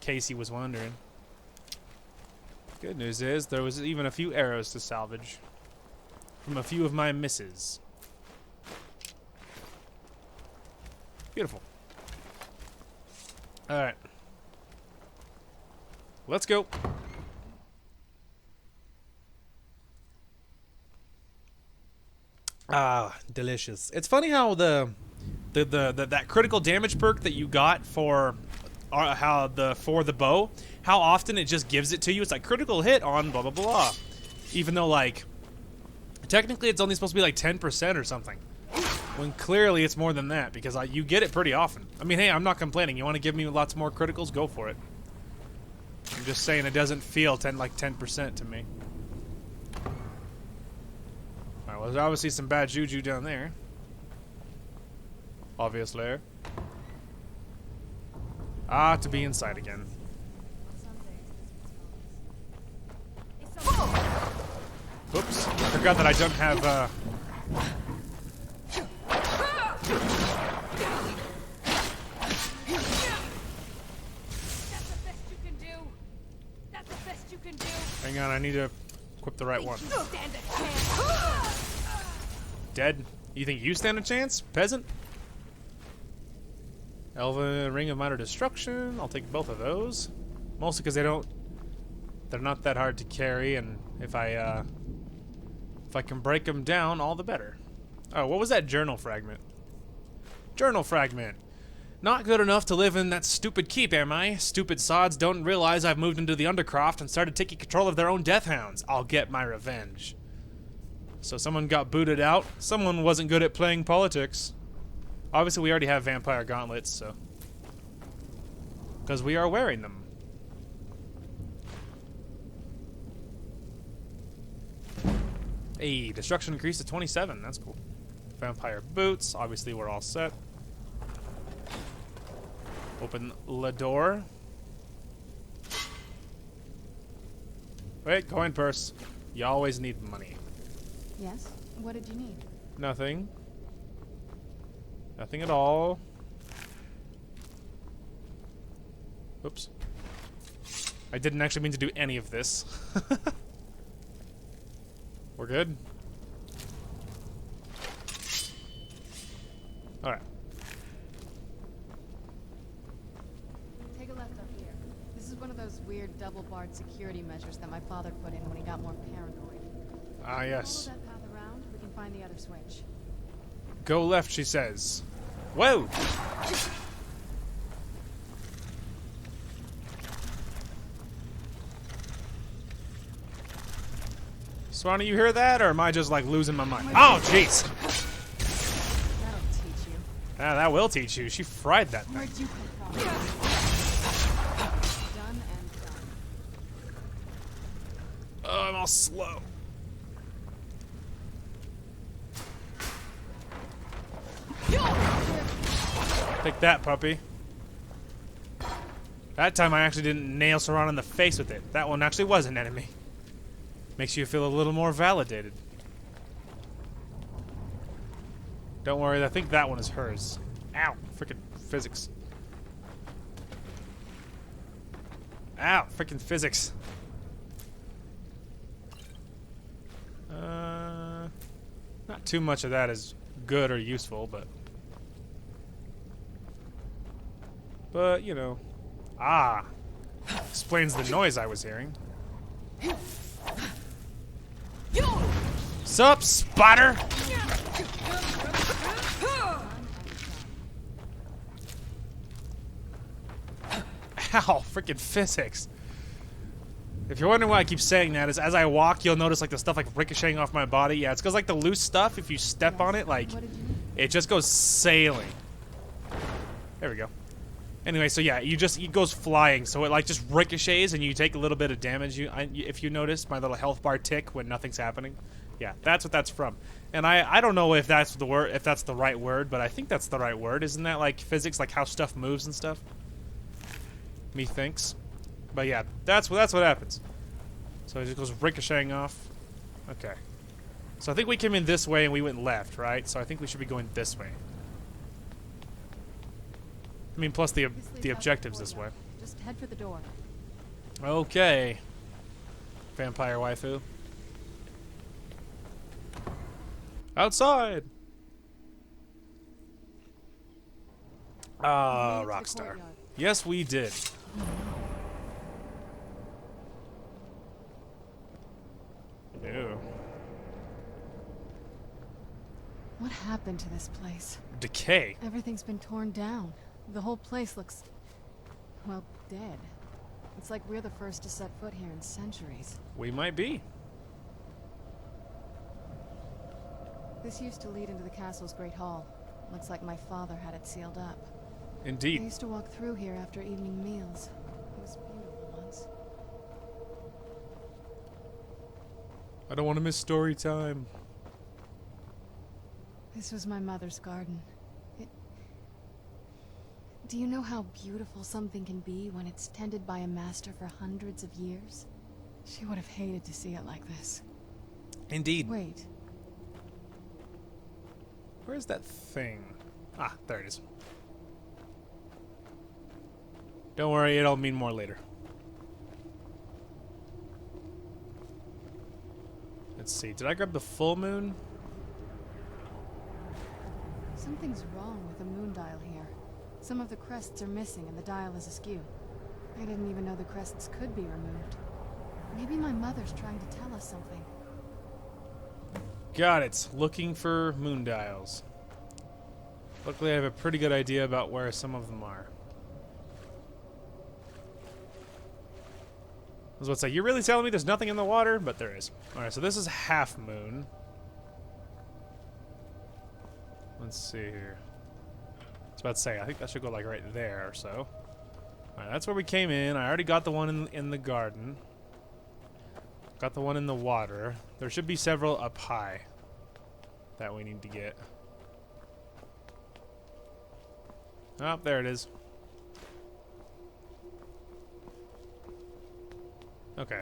Casey was wondering. Good news is there was even a few arrows to salvage from a few of my misses. Beautiful. Alright. Let's go. Ah, delicious. It's funny how that critical damage perk that you got for the bow, how often it just gives it to you. It's like critical hit on blah blah blah, even though like technically it's only supposed to be like 10% or something, when clearly it's more than that because you get it pretty often. I mean, hey, I'm not complaining. You want to give me lots more criticals? Go for it. I'm just saying it doesn't feel like 10% to me. Alright, well, there's obviously some bad juju down there. Obviously. Ah, to be inside again. Oops. I forgot that I don't have, That's the best you can do. That's the best you can do. Hang on, I need to equip the right one. Stand a chance. Dead? You think you stand a chance, peasant? Elven Ring of Minor Destruction. I'll take both of those. Mostly because they're not that hard to carry, and if I can break them down, all the better. Oh, what was that journal fragment? Journal fragment. Not good enough to live in that stupid keep, am I? Stupid sods don't realize I've moved into the Undercroft and started taking control of their own death hounds. I'll get my revenge. So someone got booted out. Someone wasn't good at playing politics. Obviously, we already have vampire gauntlets, so... because we are wearing them. Hey, destruction increased to 27. That's cool. Vampire boots. Obviously, we're all set. Open the door. Wait, coin purse. You always need money. Yes? What did you need? Nothing. Nothing at all. Oops. I didn't actually mean to do any of this. We're good? Alright. Take a left up here. This is one of those weird double-barred security measures that my father put in when he got more paranoid. Ah, yes. Follow that path around, we can find the other switch. Go left, she says. Whoa! Swanee, you hear that, or am I just like losing my mind? Oh, jeez! That'll teach you. Ah, that will teach you. She fried that thing. Where'd you come from? Done and done. Oh, I'm all slow. Take that, puppy. That time I actually didn't nail Saran in the face with it. That one actually was an enemy. Makes you feel a little more validated. Don't worry, I think that one is hers. Ow, freaking physics. Ow, freaking physics. Not too much of that is good or useful, but you know. Ah, explains the noise I was hearing. Sup, spotter? Ow, freaking physics. If you're wondering why I keep saying that, is as I walk, you'll notice like the stuff like ricocheting off my body. Yeah, it's because like the loose stuff, if you step on it, like it just goes sailing. There we go. Anyway, so yeah, it goes flying, so it like just ricochets and you take a little bit of damage. If you notice my little health bar tick when nothing's happening, yeah, that's what that's from. And I don't know if that's the word, if that's the right word, but I think that's the right word. Isn't that like physics, like how stuff moves and stuff? Methinks. But yeah, that's what happens. So it just goes ricocheting off. Okay. So I think we came in this way and we went left, right? So I think we should be going this way. I mean, plus the objective's this way. Just head for the door. Okay. Vampire waifu. Outside! Ah, Rockstar. Yes, we did. Ew. What happened to this place? Decay. Everything's been torn down. The whole place looks, well, dead. It's like we're the first to set foot here in centuries. We might be. This used to lead into the castle's great hall. Looks like my father had it sealed up. Indeed. I used to walk through here after evening meals. It was beautiful once. I don't want to miss story time. This was my mother's garden. Do you know how beautiful something can be when it's tended by a master for hundreds of years? She would have hated to see it like this. Indeed. Wait. Where's that thing? Ah, there it is. Don't worry, it'll mean more later. Let's see, did I grab the full moon? Something's wrong with the moon dial here. Some of the crests are missing and the dial is askew. I didn't even know the crests could be removed. Maybe my mother's trying to tell us something. Got it. Looking for moon dials. Luckily, I have a pretty good idea about where some of them are. I was about to say, you're really telling me there's nothing in the water? But there is. Alright, so this is half moon. Let's see here. I was about to say, I think that should go like right there or so. Alright, that's where we came in. I already got the one in the garden. Got the one in the water. There should be several up high that we need to get. Oh, there it is. Okay.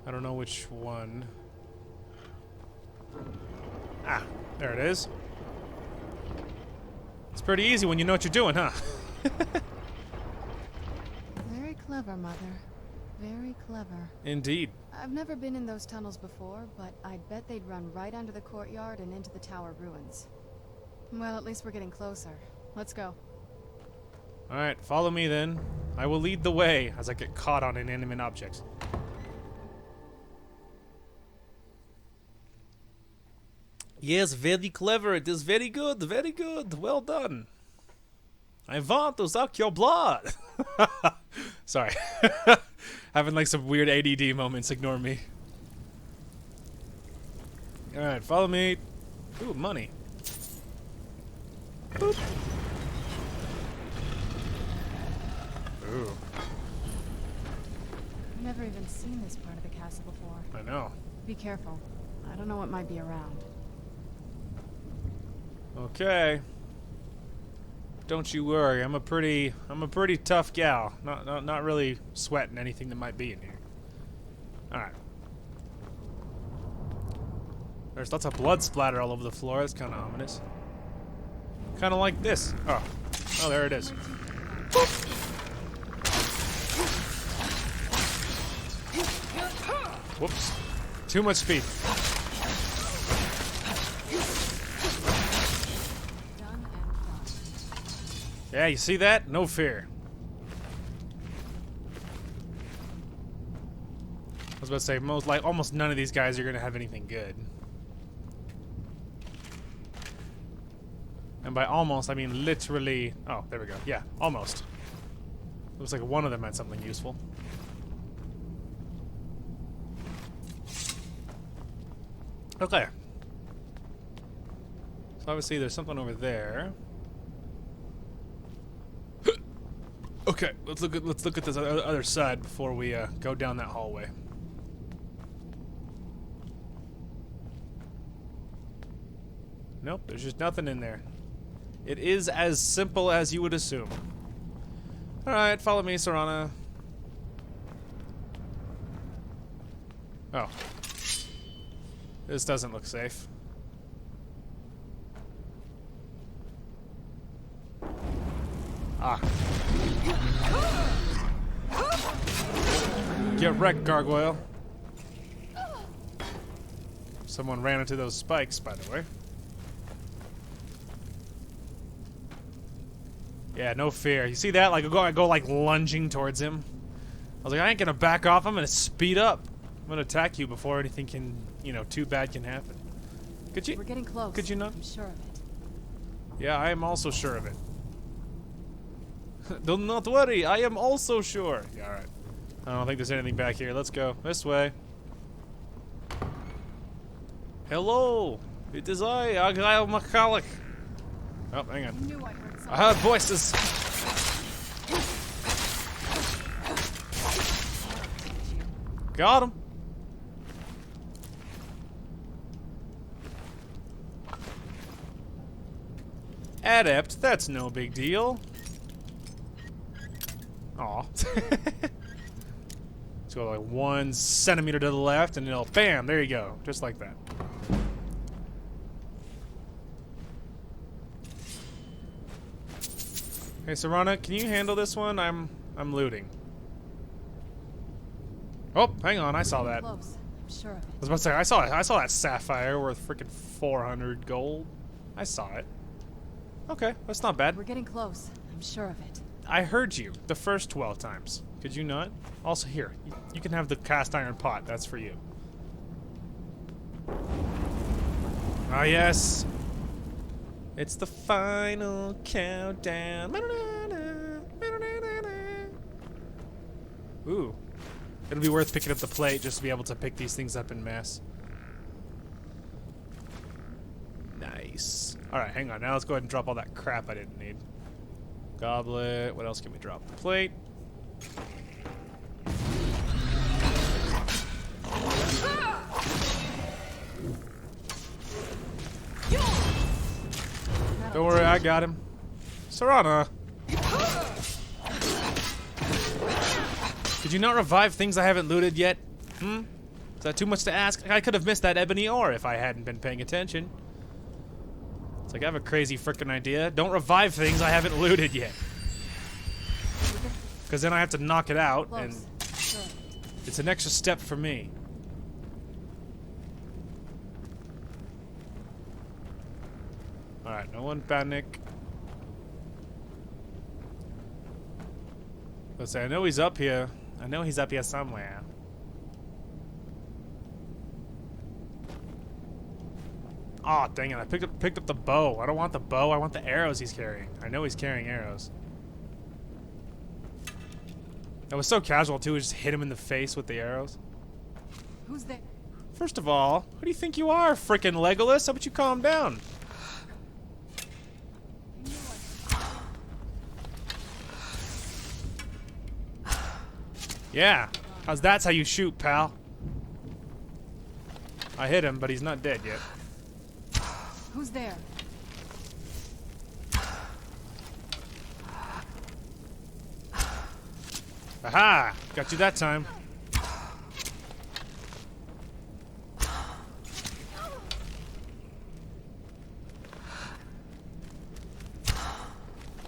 I don't know which one. Ah, there it is. It's pretty easy when you know what you're doing, huh? Very clever, Mother. Very clever. Indeed. I've never been in those tunnels before, but I'd bet they'd run right under the courtyard and into the tower ruins. Well, at least we're getting closer. Let's go. Alright, follow me then. I will lead the way as I get caught on inanimate objects. Yes, very clever. It is very good. Very good. Well done. I want to suck your blood. Sorry. Having like some weird ADD moments. Ignore me. Alright, follow me. Ooh, money. Boop. Ooh. I've never even seen this part of the castle before. I know. Be careful. I don't know what might be around. Okay. Don't you worry. I'm a pretty tough gal. Not really sweating anything that might be in here. All right. There's lots of blood splatter all over the floor. That's kind of ominous. Kind of like this. Oh, there it is. Whoops. Too much speed. Yeah, you see that? No fear. I was about to say, almost none of these guys are going to have anything good. And by almost, I mean literally... Oh, there we go. Yeah, almost. Looks like one of them had something useful. Okay. So obviously there's something over there. Okay, let's look at this other side before we go down that hallway. Nope, there's just nothing in there. It is as simple as you would assume. Alright, follow me, Serana. Oh. This doesn't look safe. Ah. Get wrecked, gargoyle. Someone ran into those spikes, by the way. Yeah, no fear. You see that? Like I go like lunging towards him. I was like, I ain't gonna back off. I'm gonna speed up. I'm gonna attack you before anything can, you know, too bad can happen. Could you? We're getting close. Could you not? I'm sure of it. Yeah, I am also sure of it. Do not worry, I am also sure. Yeah, alright. I don't think there's anything back here. Let's go. This way. Hello! It is I, Agile Mechanic. Oh, hang on. I knew I heard something. I heard voices. Got him. Adept, that's no big deal. Aw. Let's go like 1 centimeter to the left and it'll bam, there you go. Just like that. Hey Serana, can you handle this one? I'm looting. Oh, hang on, I saw that. Close. I'm sure of it. I was about to say, I saw that sapphire worth freaking 400 gold. I saw it. Okay, that's not bad. We're getting close. I'm sure of it. I heard you the first 12 times. Could you not? Also, here, you can have the cast iron pot. That's for you. Ah, yes. It's the final countdown. Ooh. It'll be worth picking up the plate just to be able to pick these things up in mass. Nice. Alright, hang on. Now let's go ahead and drop all that crap I didn't need. Goblet. What else can we drop? The plate. Don't worry, I got him. Serana! Could you not revive things I haven't looted yet? Hmm? Is that too much to ask? I could have missed that ebony ore if I hadn't been paying attention. It's like I have a crazy frickin' idea. Don't revive things I haven't looted yet. Because then I have to knock it out, and it's an extra step for me. Alright, no one panic. Let's say, I know he's up here. I know he's up here somewhere. Aw, oh, dang it, I picked up the bow. I don't want the bow, I want the arrows he's carrying. I know he's carrying arrows. That was so casual too, just hit him in the face with the arrows. Who's there? First of all, who do you think you are, frickin' Legolas? How about you calm down? Yeah, that's how you shoot, pal. I hit him, but he's not dead yet. Who's there? Aha! Got you that time.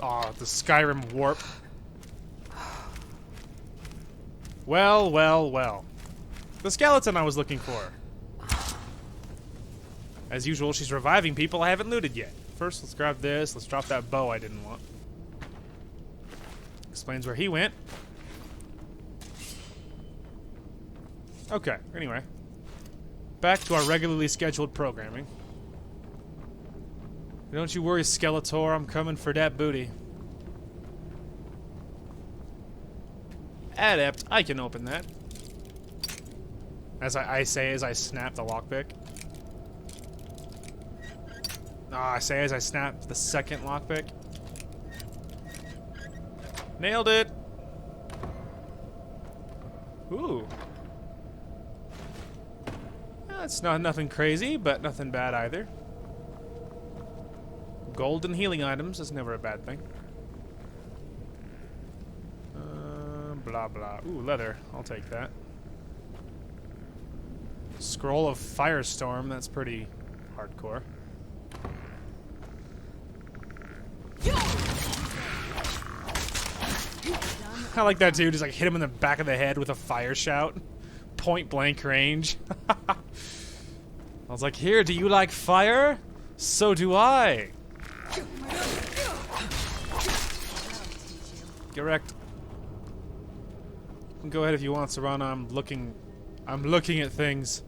Oh, the Skyrim warp. Well, well, well. The skeleton I was looking for. As usual, she's reviving people I haven't looted yet. First, let's grab this. Let's drop that bow I didn't want. Explains where he went. Okay, anyway. Back to our regularly scheduled programming. Don't you worry, Skeletor. I'm coming for that booty. Adept, I can open that. As I say as I snap the lockpick. I say as I snap the second lockpick. Nailed it! Ooh. That's not nothing crazy, but nothing bad either. Gold and healing items is never a bad thing. Blah blah. Ooh, leather. I'll take that. Scroll of Firestorm. That's pretty hardcore. I like that too. Just like hit him in the back of the head with a fire shout. Point blank range. I was like, here, do you like fire? So do I. Get wrecked. You can go ahead if you want, Serana. I'm looking at things.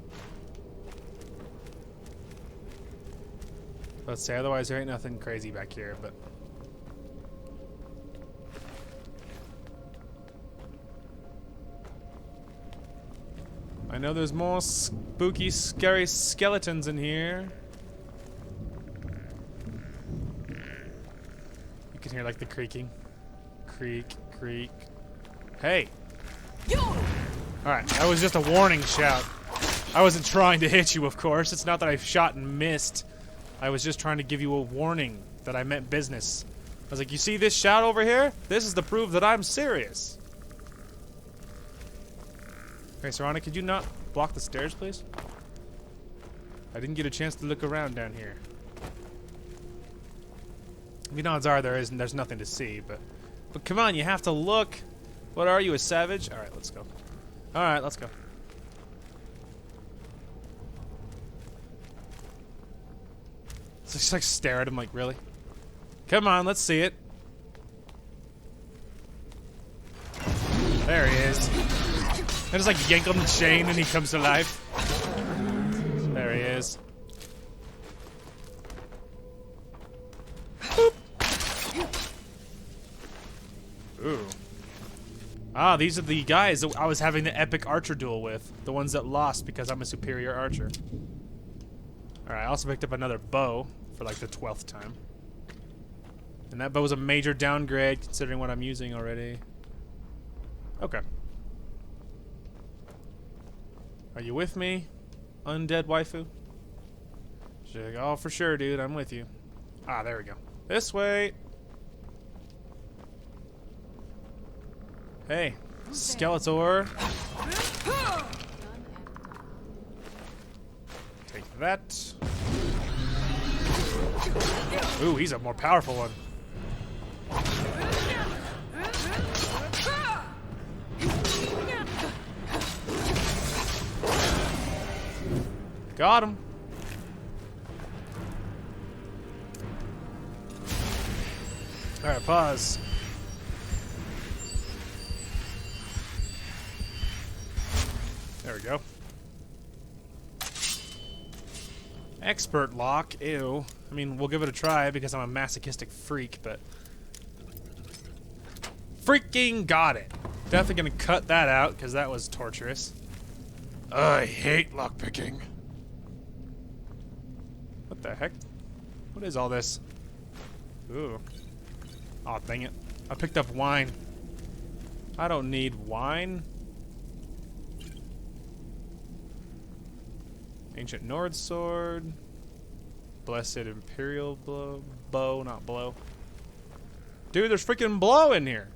Let's say otherwise there ain't nothing crazy back here, but I know there's more spooky, scary skeletons in here. You can hear like the creaking. Creak, creak. Hey! Alright, that was just a warning shout. I wasn't trying to hit you, of course. It's not that I shot and missed. I was just trying to give you a warning that I meant business. I was like, you see this shout over here? This is to prove that I'm serious. Okay, Serana, could you not block the stairs, please? I didn't get a chance to look around down here. I mean, odds are there's nothing to see, but come on, you have to look. What are you, a savage? All right, let's go. All right, let's go. So just like stare at him, like, really? Come on, let's see it. There he is. I just like yank on the chain and he comes to life. There he is. Boop. Ooh. Ah, these are the guys that I was having the epic archer duel with. The ones that lost because I'm a superior archer. Alright, I also picked up another bow for like the 12th time. And that bow was a major downgrade considering what I'm using already. Okay. Are you with me, undead waifu? She's like, oh, for sure, dude. I'm with you. Ah, there we go. This way. Hey, Skeletor. Take that. Ooh, he's a more powerful one. Got him. All right, pause. There we go. Expert lock, ew. I mean, we'll give it a try because I'm a masochistic freak, but freaking got it. Definitely gonna cut that out because that was torturous. I hate lockpicking. What the heck? What is all this? Ooh. Aw, dang it. I picked up wine. I don't need wine. Ancient Nord sword. Blessed Imperial bow, not blow. Dude, there's freaking blow in here.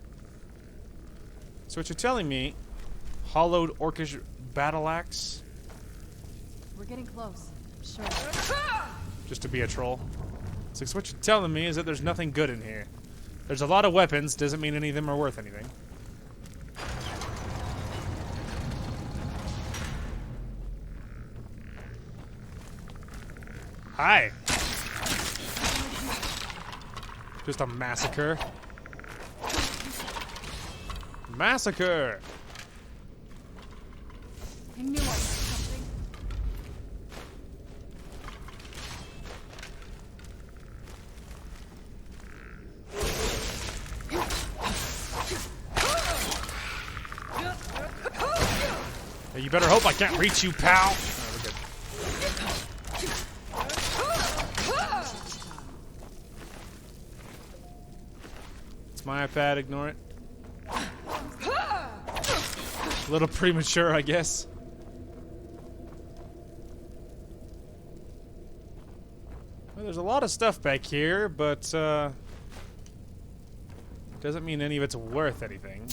So what you're telling me, hollowed orcish battle axe? We're getting close. Sure. Just to be a troll. So what you're telling me is that there's nothing good in here. There's a lot of weapons, doesn't mean any of them are worth anything. Hi. Just a massacre. Massacre. I knew I was something. Hey, you better hope I can't reach you, pal. Oh, we're good. It's my iPad, ignore it. A little premature, I guess. Well, there's a lot of stuff back here, but doesn't mean any of it's worth anything.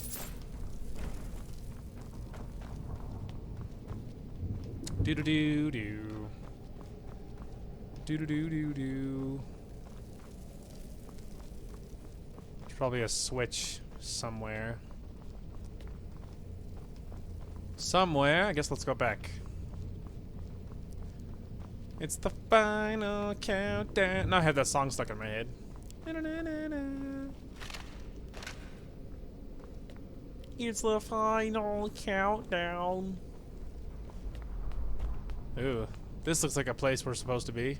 Do-do-do-do. Do-do-do-do-do. There's probably a switch somewhere. Somewhere. I guess let's go back. It's the final countdown. Now I have that song stuck in my head. It's the final countdown. Ooh, this looks like a place we're supposed to be.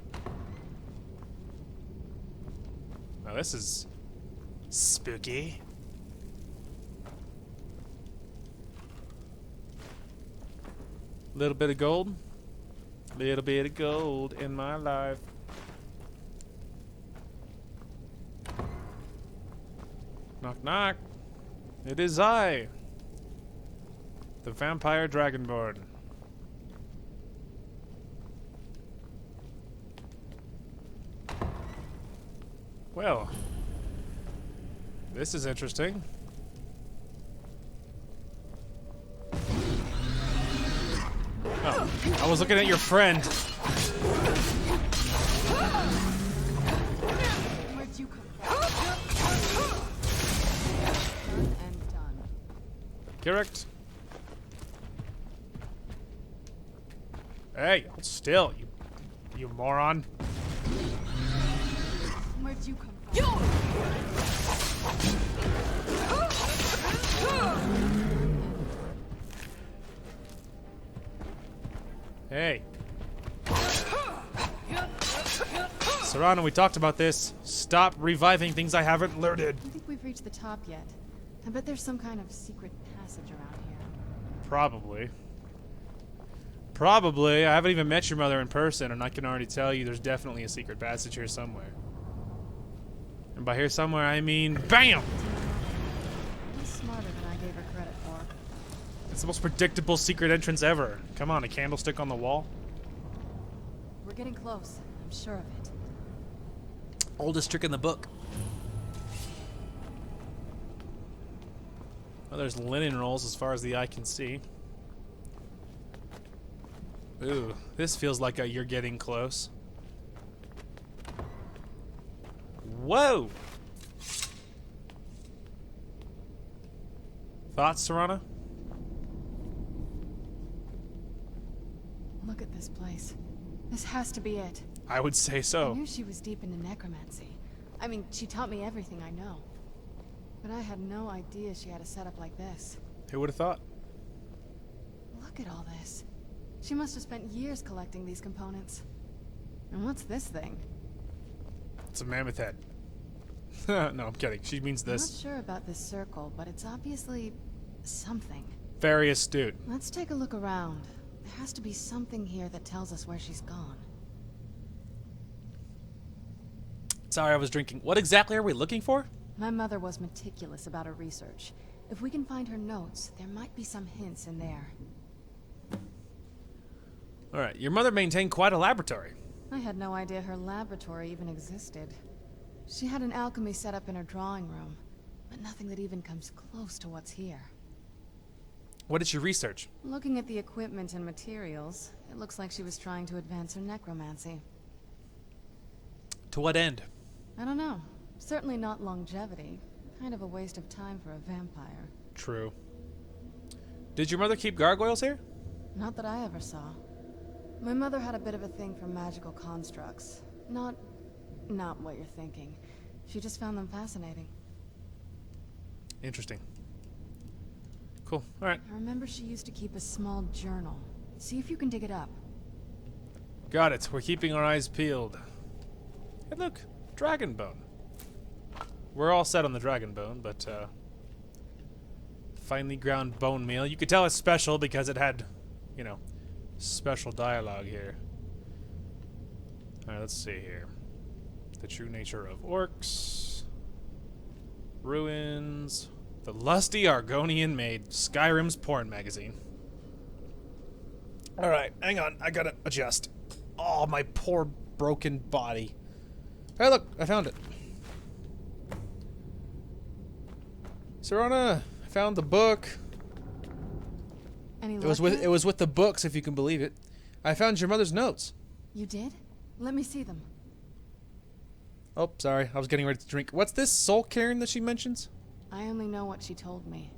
Now this is spooky. Little bit of gold. Little bit of gold in my life. Knock knock. It is I, the vampire dragonborn. Well, this is interesting. Oh, I was looking at your friend. Where'd you come from? Done and done. Correct. Hey, hold still, you moron. Where'd you come from? Hey. Serrano, we talked about this. Stop reviving things I haven't alerted. I think we've reached the top yet. I bet there's some kind of secret passage around here. Probably. Probably. I haven't even met your mother in person, and I can already tell you there's definitely a secret passage here somewhere. And by here somewhere, I mean BAM! She's smarter than I gave her credit for. It's the most predictable secret entrance ever. Come on, a candlestick on the wall. We're getting close. I'm sure of it. Oldest trick in the book. Well, there's linen rolls as far as the eye can see. Ooh, this feels like a you're getting close. Whoa! Thoughts, Serrana? Look at this place. This has to be it. I would say I so. knew she was deep into necromancy. I mean, she taught me everything I know. But I had no idea she had a setup like this. Who would have thought? Look at all this. She must have spent years collecting these components. And what's this thing? It's a mammoth head. No, I'm kidding. She means I'm this. not sure about this circle, but it's obviously something. Very astute. Let's take a look around. There has to be something here that tells us where she's gone. Sorry, I was drinking. What exactly are we looking for? My mother was meticulous about her research. If we can find her notes, there might be some hints in there. Alright, your mother maintained quite a laboratory. I had no idea her laboratory even existed. She had an alchemy set up in her drawing room, but nothing that even comes close to what's here. What did she research? Looking at the equipment and materials, it looks like she was trying to advance her necromancy. To what end? I don't know. Certainly not longevity. Kind of a waste of time for a vampire. True. Did your mother keep gargoyles here? Not that I ever saw. My mother had a bit of a thing for magical constructs. Not what you're thinking. She just found them fascinating. Interesting. Cool. Alright. I remember she used to keep a small journal. See if you can dig it up. Got it. We're keeping our eyes peeled. Hey, look. Dragon bone. We're all set on the dragon bone, but, finely ground bone meal. You could tell it's special because it had, you know, special dialogue here. Alright, let's see here. The true nature of orcs. Ruins. The Lusty Argonian Maid, Skyrim's porn magazine. Alright, hang on, I gotta adjust. Oh, my poor broken body. Hey, look, I found it. Serana, I found the book. Any It was with the books, if you can believe it. I found your mother's notes. You did? Let me see them. Oh, sorry, I was getting ready to drink. What's this Soul Cairn that she mentions? I only know what she told me.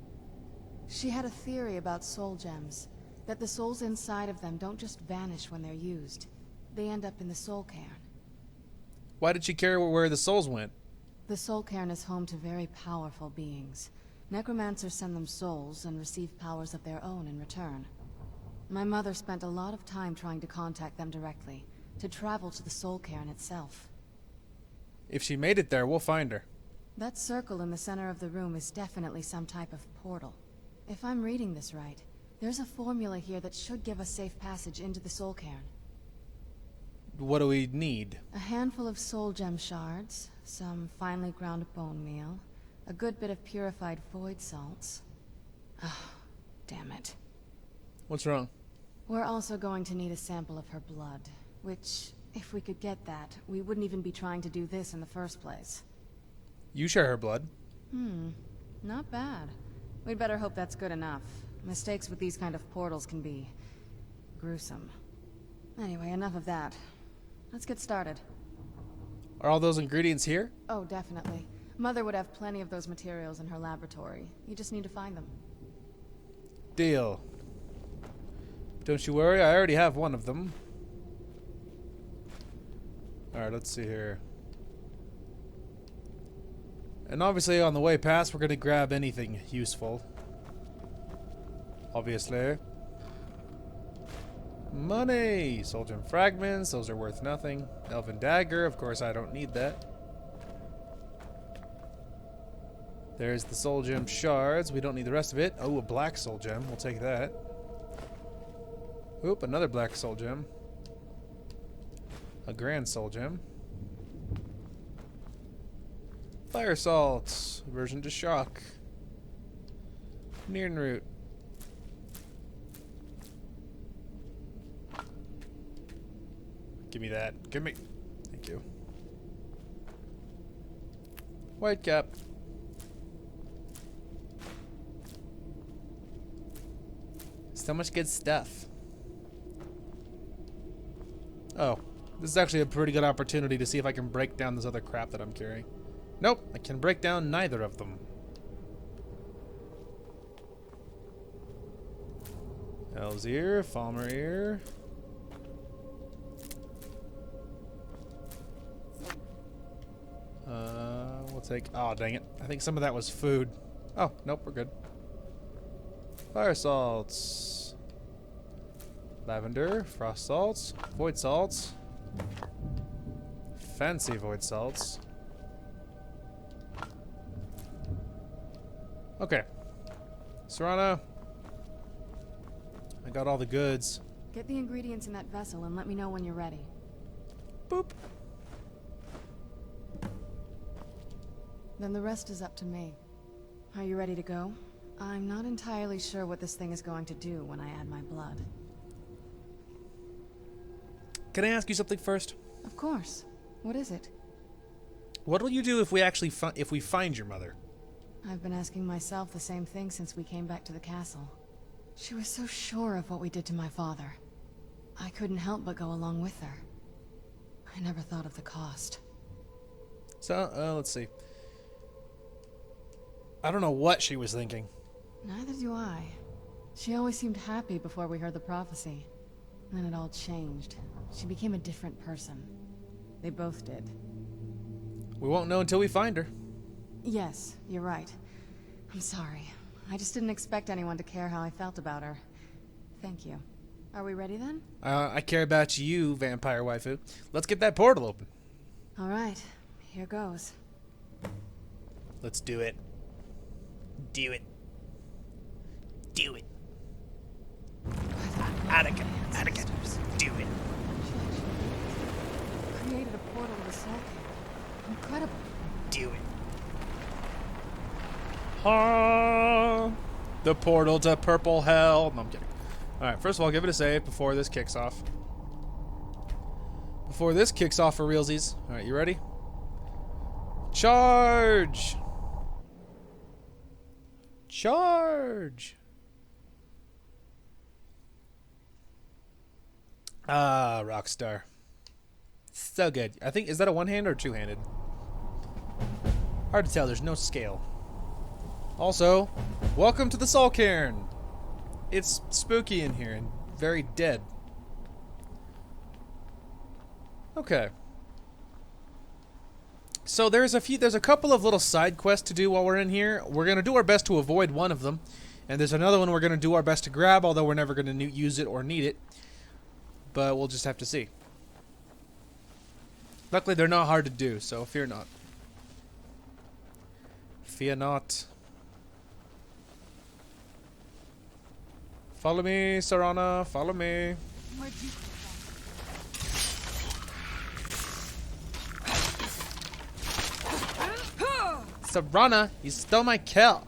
She had a theory about soul gems, that the souls inside of them don't just vanish when they're used. They end up in the Soul Cairn. Why did she care where the souls went? The Soul Cairn is home to very powerful beings. Necromancers send them souls and receive powers of their own in return. My mother spent a lot of time trying to contact them directly, to travel to the Soul Cairn itself. If she made it there, we'll find her. That circle in the center of the room is definitely some type of portal. If I'm reading this right, there's a formula here that should give us safe passage into the Soul Cairn. What do we need? A handful of soul gem shards, some finely ground bone meal, a good bit of purified void salts. Oh, damn it. What's wrong? We're also going to need a sample of her blood, which, if we could get that, we wouldn't even be trying to do this in the first place. You share her blood. Not bad. We'd better hope that's good enough. Mistakes with these kind of portals can be gruesome. Anyway, enough of that. Let's get started. Are all those ingredients here? Oh, definitely. Mother would have plenty of those materials in her laboratory. You just need to find them. Deal. Don't you worry, I already have one of them. Alright, let's see here. And obviously on the way past, we're going to grab anything useful. Obviously. Money! Soul gem fragments, those are worth nothing. Elven dagger, of course I don't need that. There's the soul gem shards, we don't need the rest of it. Oh, a black soul gem, we'll take that. Oop, another black soul gem. A grand soul gem. Fire salts, aversion to shock. Nearn root. Give me that. Give me. Thank you. White cap. So much good stuff. Oh, this is actually a pretty good opportunity to see if I can break down this other crap that I'm carrying. Nope, I can break down neither of them. Elves ear, Falmer ear. We'll take. Oh, dang it! I think some of that was food. Oh, nope, we're good. Fire salts, lavender, frost salts, void salts, fancy void salts. Okay, Serana, I got all the goods. Get the ingredients in that vessel and let me know when you're ready. Boop. Then the rest is up to me. Are you ready to go? I'm not entirely sure what this thing is going to do when I add my blood. Can I ask you something first? Of course. What is it? What will you do if we actually find your mother? I've been asking myself the same thing since we came back to the castle. She was so sure of what we did to my father. I couldn't help but go along with her. I never thought of the cost. So, let's see. I don't know what she was thinking. Neither do I. She always seemed happy before we heard the prophecy. Then it all changed. She became a different person. They both did. We won't know until we find her. Yes, you're right. I'm sorry. I just didn't expect anyone to care how I felt about her. Thank you. Are we ready then? I care about you, vampire waifu. Let's get that portal open. All right. Here goes. Let's do it. Do it. Do it. Attica. Attica. Do it. Created a portal to the Soul Cairn. Incredible. Do it. The portal to purple hell. No, I'm kidding. Alright, first of all, give it a save before this kicks off. Before this kicks off for realsies. Alright, you ready? Charge! Charge! Ah, Rockstar. So good. I think, is that a one-handed or two-handed? Hard to tell, there's no scale. Also, welcome to the Soul Cairn. It's spooky in here and very dead. Okay. So there's a couple of little side quests to do while we're in here. We're going to do our best to avoid one of them. And there's another one we're going to do our best to grab, although we're never going to use it or need it. But we'll just have to see. Luckily, they're not hard to do, so fear not. Fear not. Follow me, Sarana. Follow me. Where'd you Sarana, you stole my kill.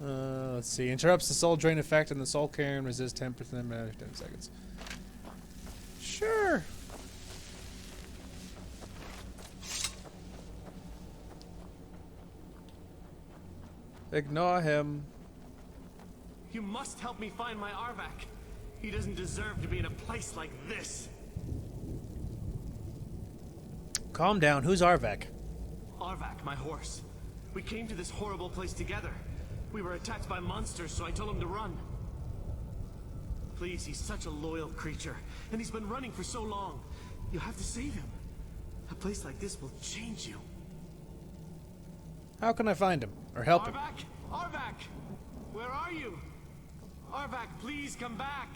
Let's see. Interrupts the soul drain effect and the Soul Cairn resists 10% after 10 seconds. Sure. Ignore him. You must help me find my Arvak. He doesn't deserve to be in a place like this. Calm down. Who's Arvak? Arvak, my horse. We came to this horrible place together. We were attacked by monsters, so I told him to run. Please, he's such a loyal creature, and he's been running for so long. You have to save him. A place like this will change you. How can I find him? Or help him? Arvak! Arvak! Where are you? Arvak, please come back!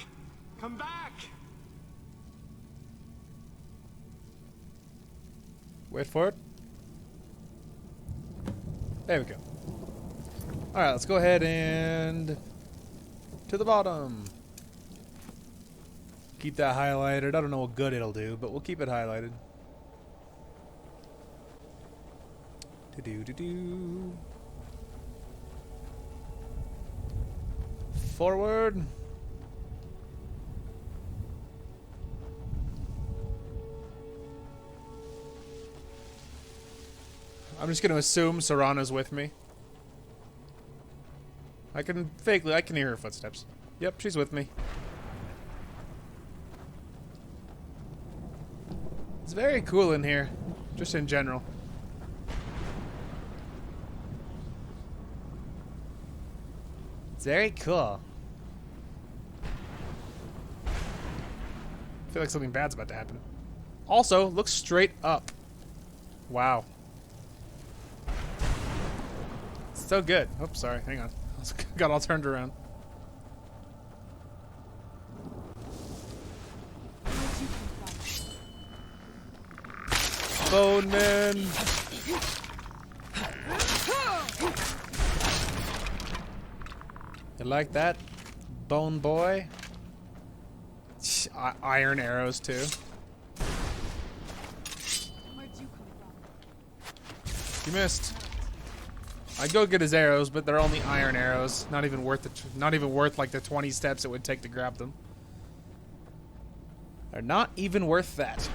Come back! Wait for it. There we go. Alright, let's go ahead and to the bottom. Keep that highlighted. I don't know what good it'll do, but we'll keep it highlighted. Do-do-do-do. Forward. I'm just going to assume Sarana's with me. I can hear her footsteps. Yep, she's with me. It's very cool in here, just in general. It's very cool. I feel like something bad's about to happen. Also, look straight up. Wow. So good. Oops, sorry. Hang on. Got all turned around. Bone Man. You like that, Bone Boy? Iron arrows too. You missed. I'd go get his arrows, but they're only iron arrows. Not even worth like the 20 steps it would take to grab them. They're not even worth that.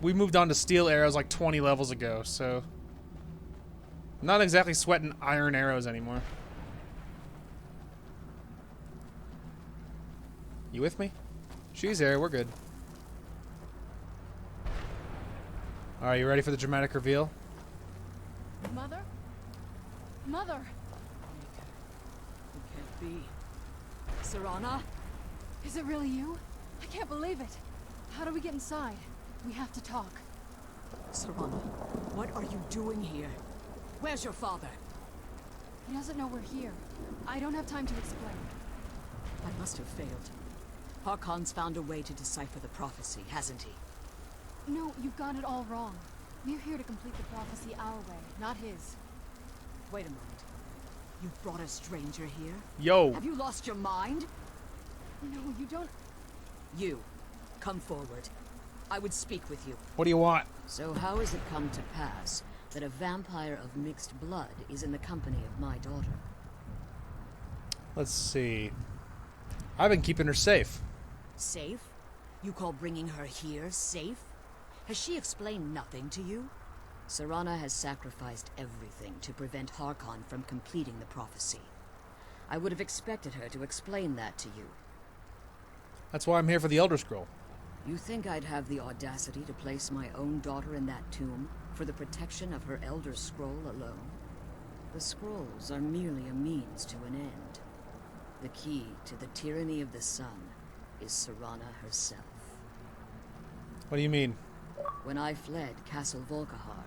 We moved on to steel arrows like 20 levels ago, so not exactly sweating iron arrows anymore. You with me? She's there. We're good. All right, you ready for the dramatic reveal? Mother? Mother! It can't be. Sarana? Is it really you? I can't believe it. How do we get inside? We have to talk. Sarana, what are you doing here? Where's your father? He doesn't know we're here. I don't have time to explain. I must have failed. Harkon's found a way to decipher the prophecy, hasn't he? No, you've got it all wrong. We're here to complete the prophecy our way, not his. Wait a moment. You brought a stranger here? Yo. Have you lost your mind? No, you don't... You, come forward. I would speak with you. What do you want? So how has it come to pass that a vampire of mixed blood is in the company of my daughter? Let's see. I've been keeping her safe. Safe? You call bringing her here safe? Has she explained nothing to you? Serana has sacrificed everything to prevent Harkon from completing the prophecy. I would have expected her to explain that to you. That's why I'm here for the Elder Scroll. You think I'd have the audacity to place my own daughter in that tomb for the protection of her Elder Scroll alone? The scrolls are merely a means to an end. The key to the tyranny of the sun is Serana herself. What do you mean? When I fled Castle Volkihar,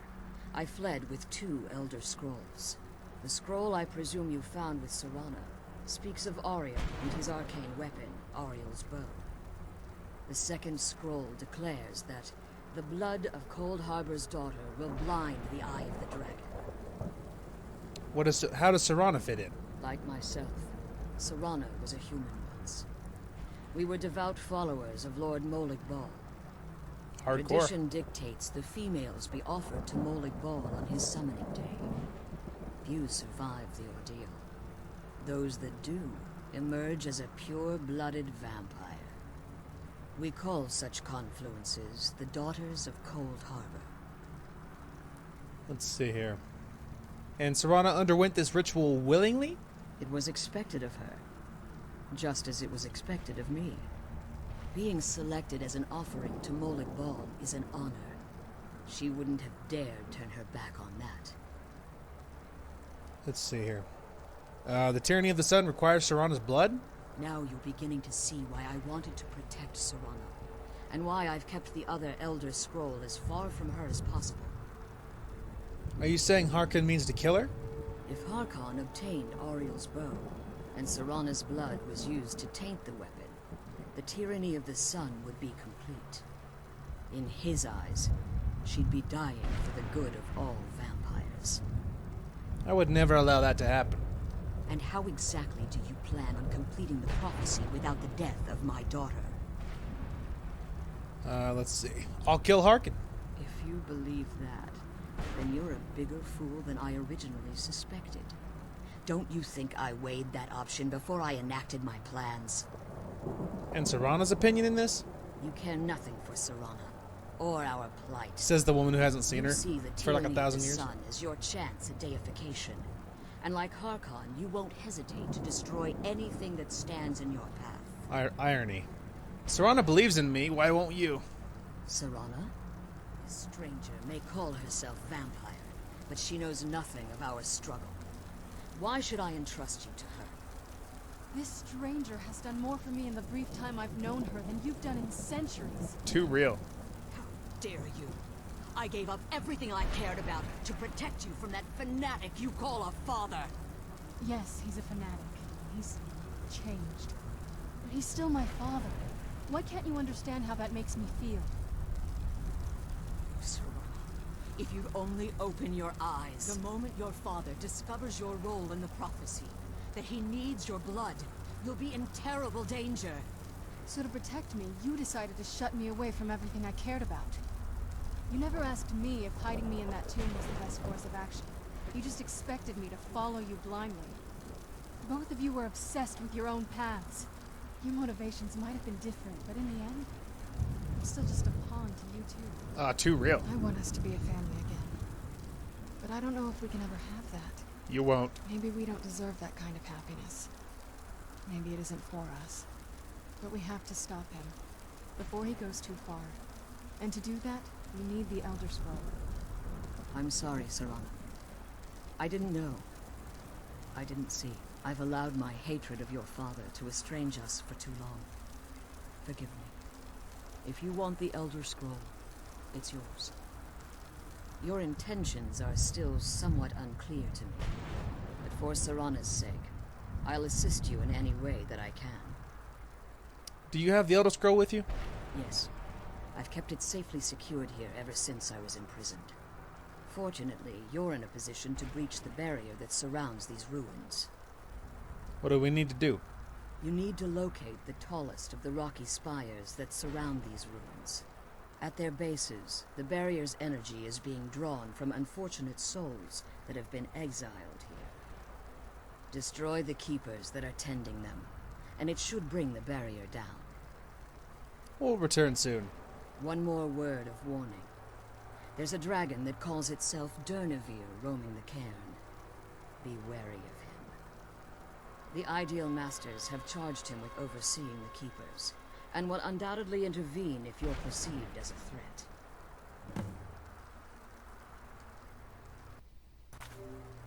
I fled with 2 Elder Scrolls. The scroll I presume you found with Serana speaks of Ariel and his arcane weapon, Ariel's bow. The second scroll declares that the blood of Cold Harbor's daughter will blind the eye of the dragon. How does Serana fit in? Like myself, Serana was a human once. We were devout followers of Lord Molig Bal. Hardcore. Tradition dictates the females be offered to Molig Bal on his summoning day. Few survive the ordeal. Those that do emerge as a pure-blooded vampire. We call such confluences the Daughters of Cold Harbor. Let's see here. And Serana underwent this ritual willingly? It was expected of her, just as it was expected of me. Being selected as an offering to Molig Bal is an honor. She wouldn't have dared turn her back on that. Let's see here. The tyranny of the sun requires Serana's blood? Now you're beginning to see why I wanted to protect Serana, and why I've kept the other Elder Scroll as far from her as possible. Are you saying Harkon means to kill her? If Harkon obtained Ariel's bow, and Serana's blood was used to taint the weapon, the tyranny of the sun would be complete. In his eyes, she'd be dying for the good of all vampires. I would never allow that to happen. And how exactly do you plan on completing the prophecy without the death of my daughter? Let's see. I'll kill Harkon. If you believe that, then you're a bigger fool than I originally suspected. Don't you think I weighed that option before I enacted my plans? And Serana's opinion in this? You care nothing for Serana, or our plight. Says the woman who hasn't seen You her see the for like tyranny 1,000 of the years. sun as your chance at deification. And like Harkon, you won't hesitate to destroy anything that stands in your path. Irony. Serana believes in me, why won't you? Serana? This stranger may call herself vampire, but she knows nothing of our struggle. Why should I entrust you to her? This stranger has done more for me in the brief time I've known her than you've done in centuries. Too real. How dare you? I gave up everything I cared about to protect you from that fanatic you call a father. Yes, he's a fanatic. He's changed. But he's still my father. Why can't you understand how that makes me feel? Serana, if you'd only open your eyes. The moment your father discovers your role in the prophecy, that he needs your blood, you'll be in terrible danger. So to protect me, you decided to shut me away from everything I cared about. You never asked me if hiding me in that tomb was the best course of action. You just expected me to follow you blindly. Both of you were obsessed with your own paths. Your motivations might have been different, but in the end, I'm still just a pawn to you two. Too real. I want us to be a family again. But I don't know if we can ever have that. You won't. Maybe we don't deserve that kind of happiness. Maybe it isn't for us. But we have to stop him, before he goes too far. And to do that, we need the Elder Scroll. I'm sorry, Serana. I didn't know. I didn't see. I've allowed my hatred of your father to estrange us for too long. Forgive me. If you want the Elder Scroll, it's yours. Your intentions are still somewhat unclear to me, but for Serana's sake, I'll assist you in any way that I can. Do you have the Elder Scroll with you? Yes. I've kept it safely secured here ever since I was imprisoned. Fortunately, you're in a position to breach the barrier that surrounds these ruins. What do we need to do? You need to locate the tallest of the rocky spires that surround these ruins. At their bases, the barrier's energy is being drawn from unfortunate souls that have been exiled here. Destroy the keepers that are tending them, and it should bring the barrier down. We'll return soon. One more word of warning. There's a dragon that calls itself Durnevere roaming the cairn. Be wary of him. The Ideal Masters have charged him with overseeing the keepers, and will undoubtedly intervene if you're perceived as a threat.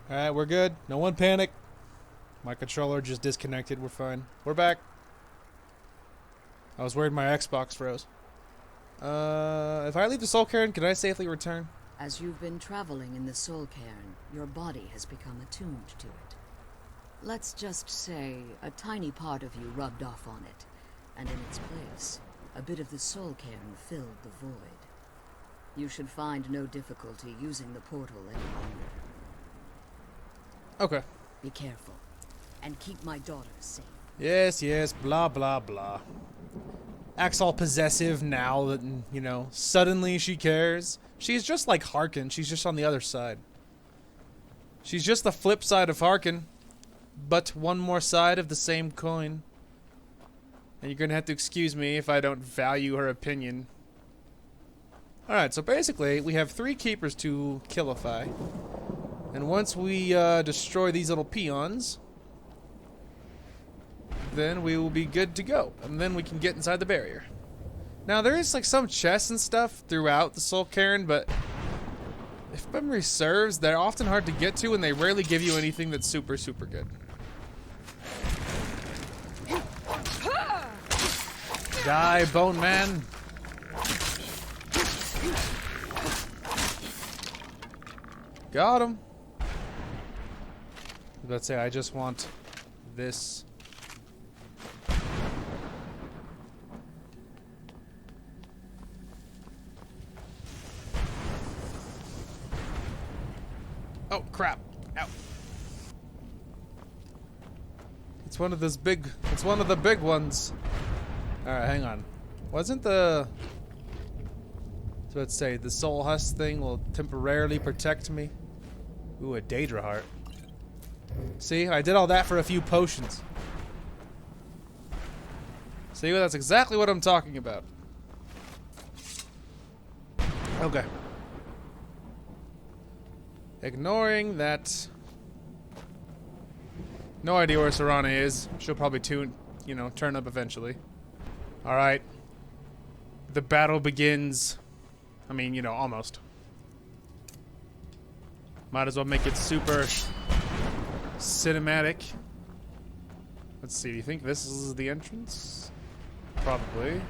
Alright, we're good. No one panic. My controller just disconnected. We're fine. We're back. I was worried my Xbox froze. If I leave the Soul Cairn, can I safely return? As you've been traveling in the Soul Cairn, your body has become attuned to it. Let's just say a tiny part of you rubbed off on it, and in its place, a bit of the Soul Cairn filled the void. You should find no difficulty using the portal any longer. Okay. Be careful, and keep my daughter safe. Yes, yes, blah, blah, blah. Acts all possessive now that, you know, suddenly she cares. She's just like Harkin. She's just on the other side. She's just the flip side of Harkin, but one more side of the same coin. And you're gonna have to excuse me if I don't value her opinion. Alright, so basically, we have 3 keepers to killify. And once we destroy these little peons, then we will be good to go. And then we can get inside the barrier. Now, there is like some chests and stuff throughout the Soul Cairn, but if memory serves, they're often hard to get to and they rarely give you anything that's super, super good. Die, Bone Man! Got him! Let's say I just want this. Oh crap! Ow! It's one of those big. It's one of the big ones. All right, hang on. Wasn't the? So let's say the soul husk thing will temporarily protect me. Ooh, a Daedra heart. See, I did all that for a few potions. See, well, that's exactly what I'm talking about. Okay. Ignoring that. No idea where Serana is. She'll probably turn up eventually. Alright. The battle begins. I mean, almost. Might as well make it super cinematic. Let's see, do you think this is the entrance? Probably.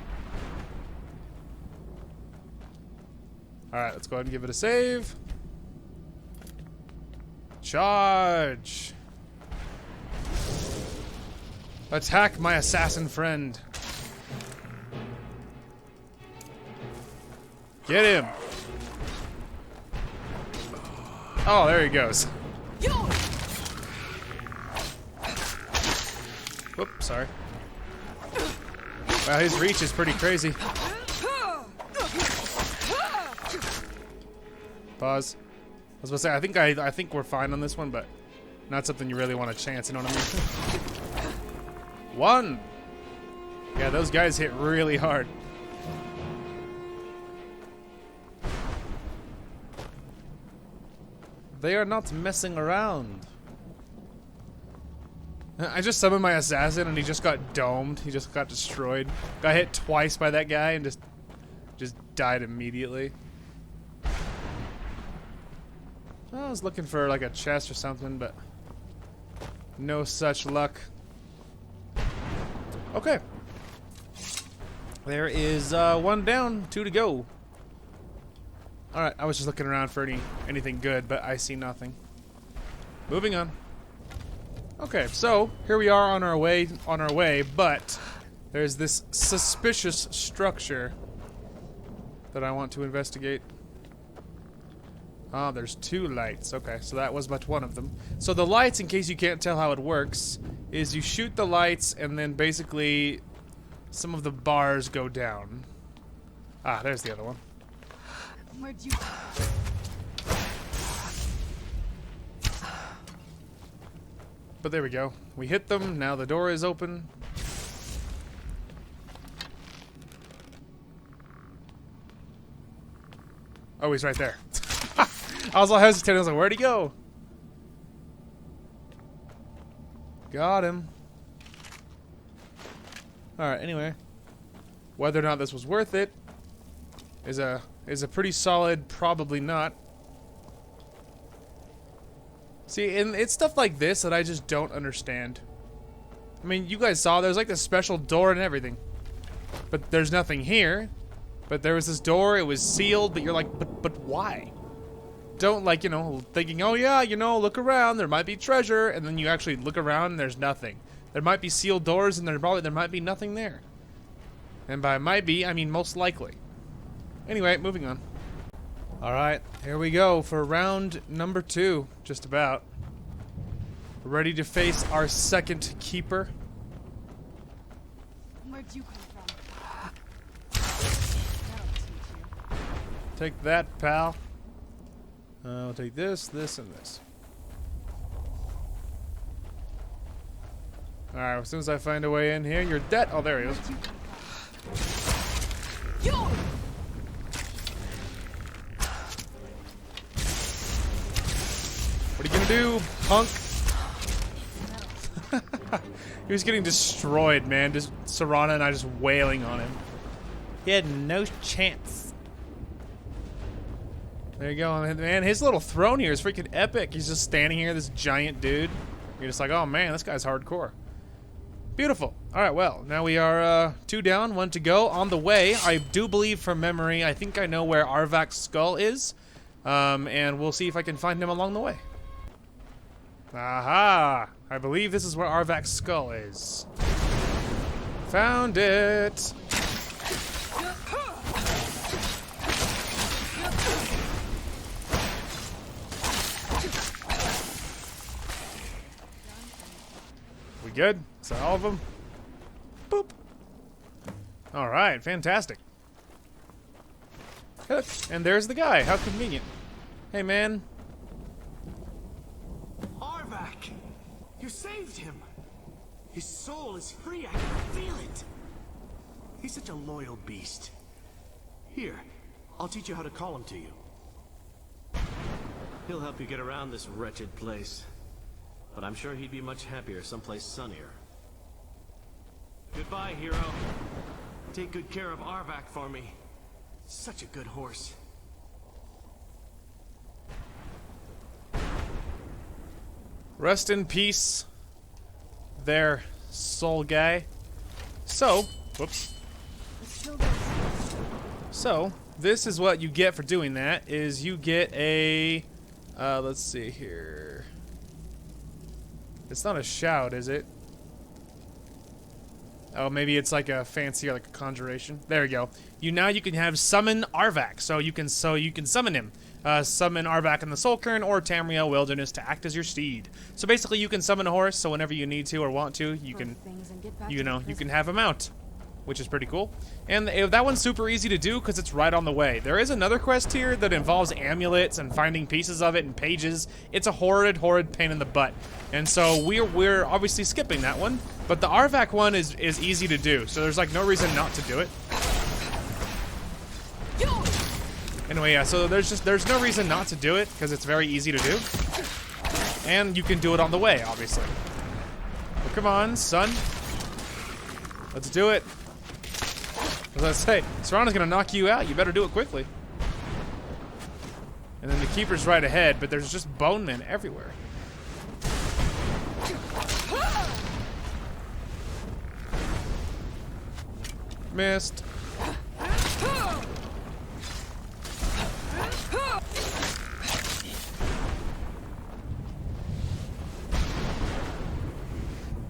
Alright, let's go ahead and give it a save. Charge! Attack my assassin friend. Get him! Oh, there he goes. Whoop, sorry. Wow, his reach is pretty crazy. Pause. I was gonna say, I think we're fine on this one, but not something you really want to chance, you know what I mean? 1! Yeah, those guys hit really hard. They are not messing around. I just summoned my assassin and he just got domed. He just got destroyed. Got hit twice by that guy and just died immediately. I was looking for like a chest or something, but no such luck. Okay. There is 1 down, 2 to go. Alright, I was just looking around for anything good, but I see nothing. Moving on. Okay, so here we are on our way, but there's this suspicious structure that I want to investigate. Ah, there's 2 lights. Okay, so that was but one of them. So the lights, in case you can't tell how it works, is you shoot the lights and then basically some of the bars go down. Ah, there's the other one. Where'd you... But there we go. We hit them. Now the door is open. Oh, he's right there. I was all hesitating. I was like, where'd he go? Got him. Alright, anyway. Whether or not this was worth it is a pretty solid probably not. See, and it's stuff like this that I just don't understand. I mean, you guys saw there's like this special door and everything. But there's nothing here. But there was this door, it was sealed, but you're like, but why? Don't, like, you know, thinking, oh yeah, you know, look around, there might be treasure, and then you actually look around and there's nothing. There might be sealed doors and there might be nothing there. And by might be, I mean most likely. Anyway, moving on. Alright, here we go for round number 2, just about. Ready to face our second keeper. Where'd you come from? Take that, pal. I'll take this, this, and this. Alright, as soon as I find a way in here, you're dead. Oh, there he is. What are you gonna do, punk? He was getting destroyed, man. Just Serana and I just wailing on him. He had no chance. There you go, man. His little throne here is freaking epic. He's just standing here, this giant dude. You're just like, oh man, this guy's hardcore. Beautiful. All right, well, now we are 2 down, 1 to go. On the way, I do believe from memory, I think I know where Arvak's skull is. And we'll see if I can find him along the way. Aha! I believe this is where Arvak's skull is. Found it! We good? Is that all of them? Boop. Alright, fantastic. Good. And there's the guy. How convenient. Hey, man. Arvak! You saved him! His soul is free, I can feel it! He's such a loyal beast. Here, I'll teach you how to call him to you. He'll help you get around this wretched place. But I'm sure he'd be much happier someplace sunnier. Goodbye, hero. Take good care of Arvak for me. Such a good horse. Rest in peace, there, soul guy. So, whoops. So, this is what you get for doing that, is you get a, let's see here. It's not a shout, is it? Oh, maybe it's like a fancier, like a conjuration. There you go. Now you can have summon Arvak, so you can summon him. Summon Arvak in the Soul Cairn or Tamriel Wilderness to act as your steed. So basically, you can summon a horse. So whenever you need to or want to, you can, you can have him out, which is pretty cool. And that one's super easy to do because it's right on the way. There is another quest here that involves amulets and finding pieces of it and pages. It's a horrid pain in the butt. And so we're obviously skipping that one. But the Arvak one is easy to do. So there's like no reason not to do it. Anyway, yeah, so there's no reason not to do it because it's very easy to do. And you can do it on the way, obviously. Well, come on, son. Let's do it. As I say, Serana's gonna knock you out. You better do it quickly. And then the keeper's right ahead, but there's just bone men everywhere. Missed.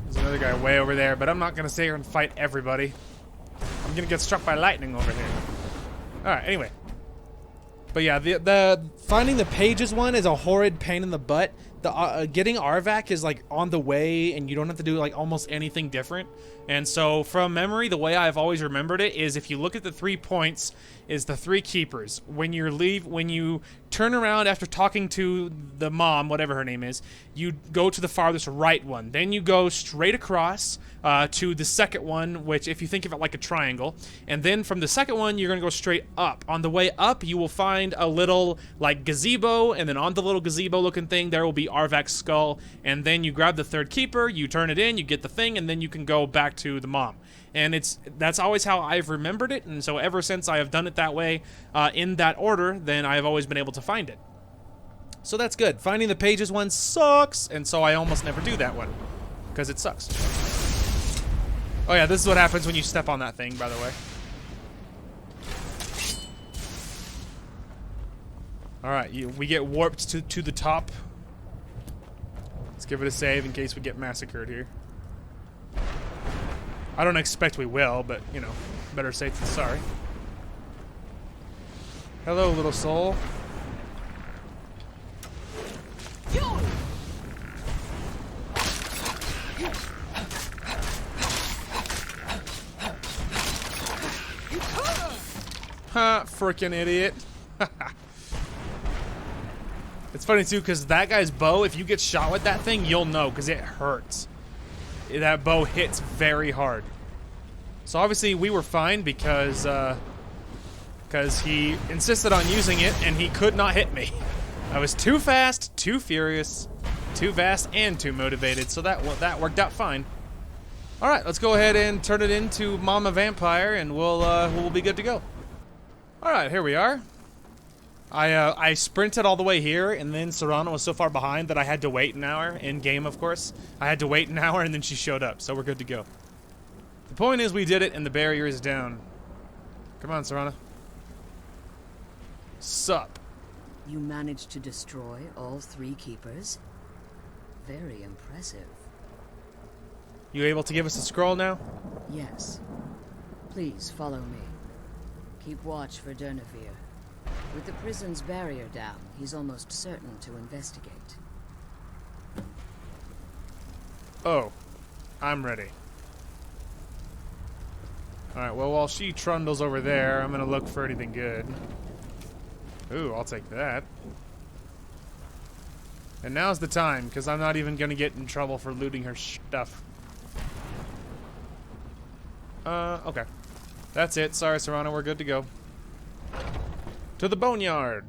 There's another guy way over there, but I'm not gonna sit here and fight everybody. I'm gonna get struck by lightning over here. Alright, anyway. But yeah, the finding the pages one is a horrid pain in the butt. The getting Arvak is like on the way, and you don't have to do like almost anything different. And so from memory, the way I've always remembered it is if you look at the 3 points, is the 3 keepers. When you turn around after talking to the mom, whatever her name is, you go to the farthest right one. Then you go straight across to the second one, which if you think of it like a triangle, and then from the second one you're gonna go straight up. On the way up, you will find a little like gazebo, and then on the little gazebo looking thing there will be Arvak's skull, and then you grab the 3rd keeper, you turn it in, you get the thing, and then you can go back to the mom. And that's always how I've remembered it, and so ever since I have done it that way, in that order, then I've always been able to find it. So that's good. Finding the pages one sucks, and so I almost never do that one, because it sucks. Oh yeah, this is what happens when you step on that thing, by the way. Alright, we get warped to the top. Let's give it a save in case we get massacred here. I don't expect we will, but, you know, better safe than sorry. Hello, little soul. Ha, frickin' idiot. It's funny too, because that guy's bow, if you get shot with that thing, you'll know, because it hurts. That bow hits very hard. So obviously we were fine because he insisted on using it and he could not hit me. I was too fast, too furious, too fast, and too motivated, so that worked out fine. All right, let's go ahead and turn it into Mama Vampire, and we'll be good to go. All right, here we are. I sprinted all the way here, and then Serana was so far behind that I had to wait an hour, in game of course. I had to wait an hour, and then she showed up, so we're good to go. The point is we did it, and the barrier is down. Come on, Serana. Sup? You managed to destroy all 3 keepers? Very impressive. You able to give us a scroll now? Yes. Please follow me. Keep watch for Durnavir. With the prison's barrier down, he's almost certain to investigate. Oh, I'm ready. Alright, well, while she trundles over there, I'm gonna look for anything good. Ooh, I'll take that. And now's the time, because I'm not even gonna get in trouble for looting her stuff. Okay. That's it. Sorry, Serana, we're good to go. To the boneyard.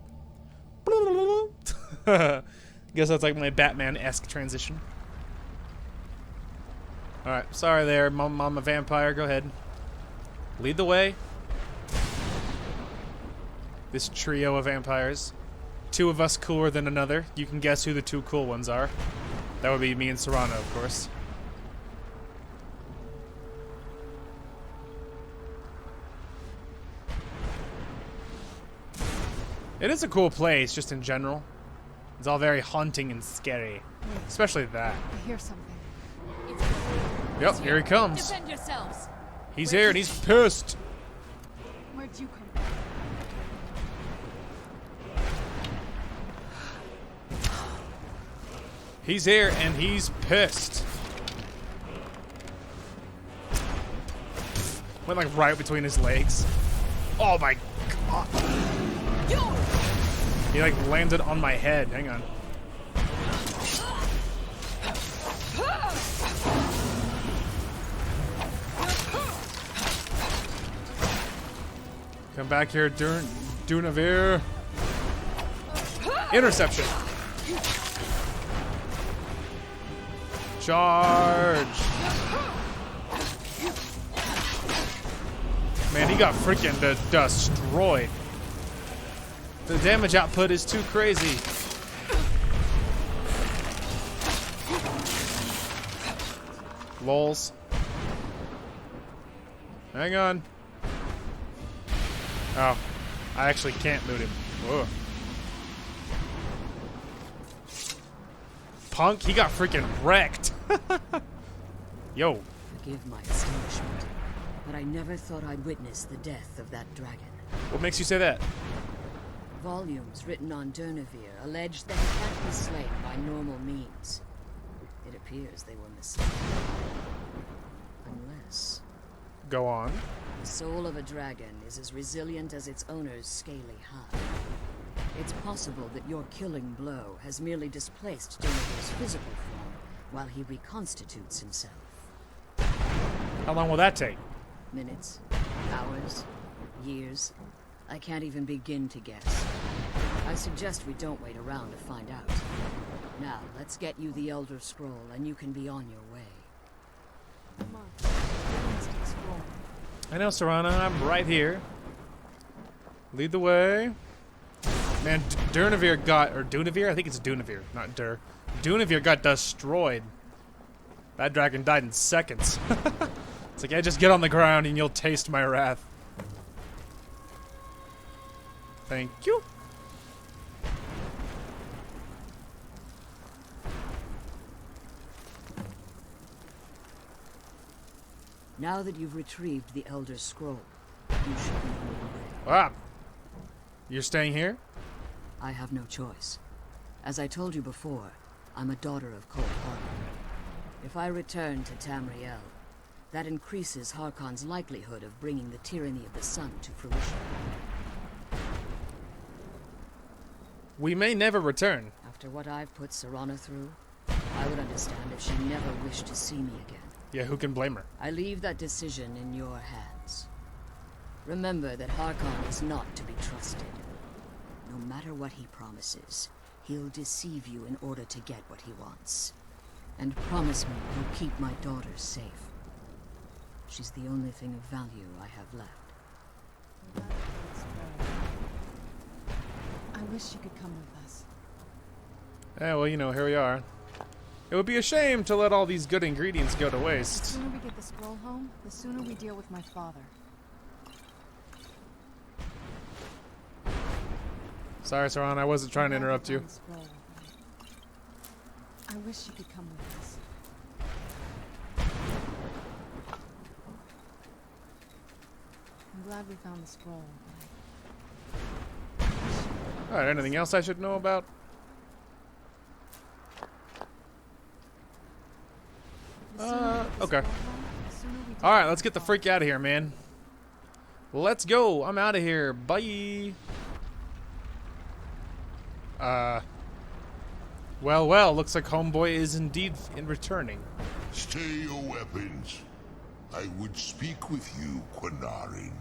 Guess that's like my Batman-esque transition. Alright, sorry there, Mama Vampire, go ahead. Lead the way. This trio of vampires. 2 of us cooler than another. You can guess who the 2 cool ones are. That would be me and Serana, of course. It is a cool place, just in general. It's all very haunting and scary. Especially that. I hear something. Yep, here he comes. Defend yourselves. He's here and he's pissed. Where'd you come from? He's here and he's pissed. Went like right between his legs. Oh my god. He like landed on my head. Hang on. Come back here, Durnavir. Interception. Charge. Man, he got freaking destroyed. The damage output is too crazy. Lols. Hang on. Oh, I actually can't loot him. Whoa. Punk, he got freaking wrecked. Yo. Forgive my astonishment, but I never thought I'd witness the death of that dragon. What makes you say that? volumes written on Durnevere alleged that he can't be slain by normal means. It appears they were mistaken. Unless... Go on. The soul of a dragon is as resilient as its owner's scaly hide. It's possible that your killing blow has merely displaced Durnevere's physical form while he reconstitutes himself. How long will that take? Minutes, hours, years. I can't even begin to guess. I suggest we don't wait around to find out. Now, let's get you the Elder Scroll, and you can be on your way. Come on. Let's explore. I know, Serana. I'm right here. Lead the way. Man, Durnevere got... Or Dunevere? I think it's Dunevere, not Dur. Dunevere got destroyed. That dragon died in seconds. It's like, yeah, just get on the ground and you'll taste my wrath. Thank you. Now that you've retrieved the Elder Scroll, you should be on your way. Ah! You're staying here? I have no choice. As I told you before, I'm a daughter of Cold Harkon. If I return to Tamriel, that increases Harkon's likelihood of bringing the tyranny of the sun to fruition. We may never return. After what I've put Serana through, I would understand if she never wished to see me again. Yeah, who can blame her? I leave that decision in your hands. Remember that Harkon is not to be trusted. No matter what he promises, he'll deceive you in order to get what he wants. And promise me you'll keep my daughter safe. She's the only thing of value I have left. I wish you could come with us. Yeah, well, you know, here we are. It would be a shame to let all these good ingredients go to The waste. sooner we get the scroll home, the sooner we deal with my father. Sorry, Saran, I wasn't trying to interrupt you. I wish you could come with us. I'm glad we found the scroll. Alright, anything else I should know about? Okay. Alright, let's get the freak out of here, man. Let's go. I'm out of here. Bye. Well, looks like homeboy is indeed returning. Stay your weapons. I would speak with you, Quinarin.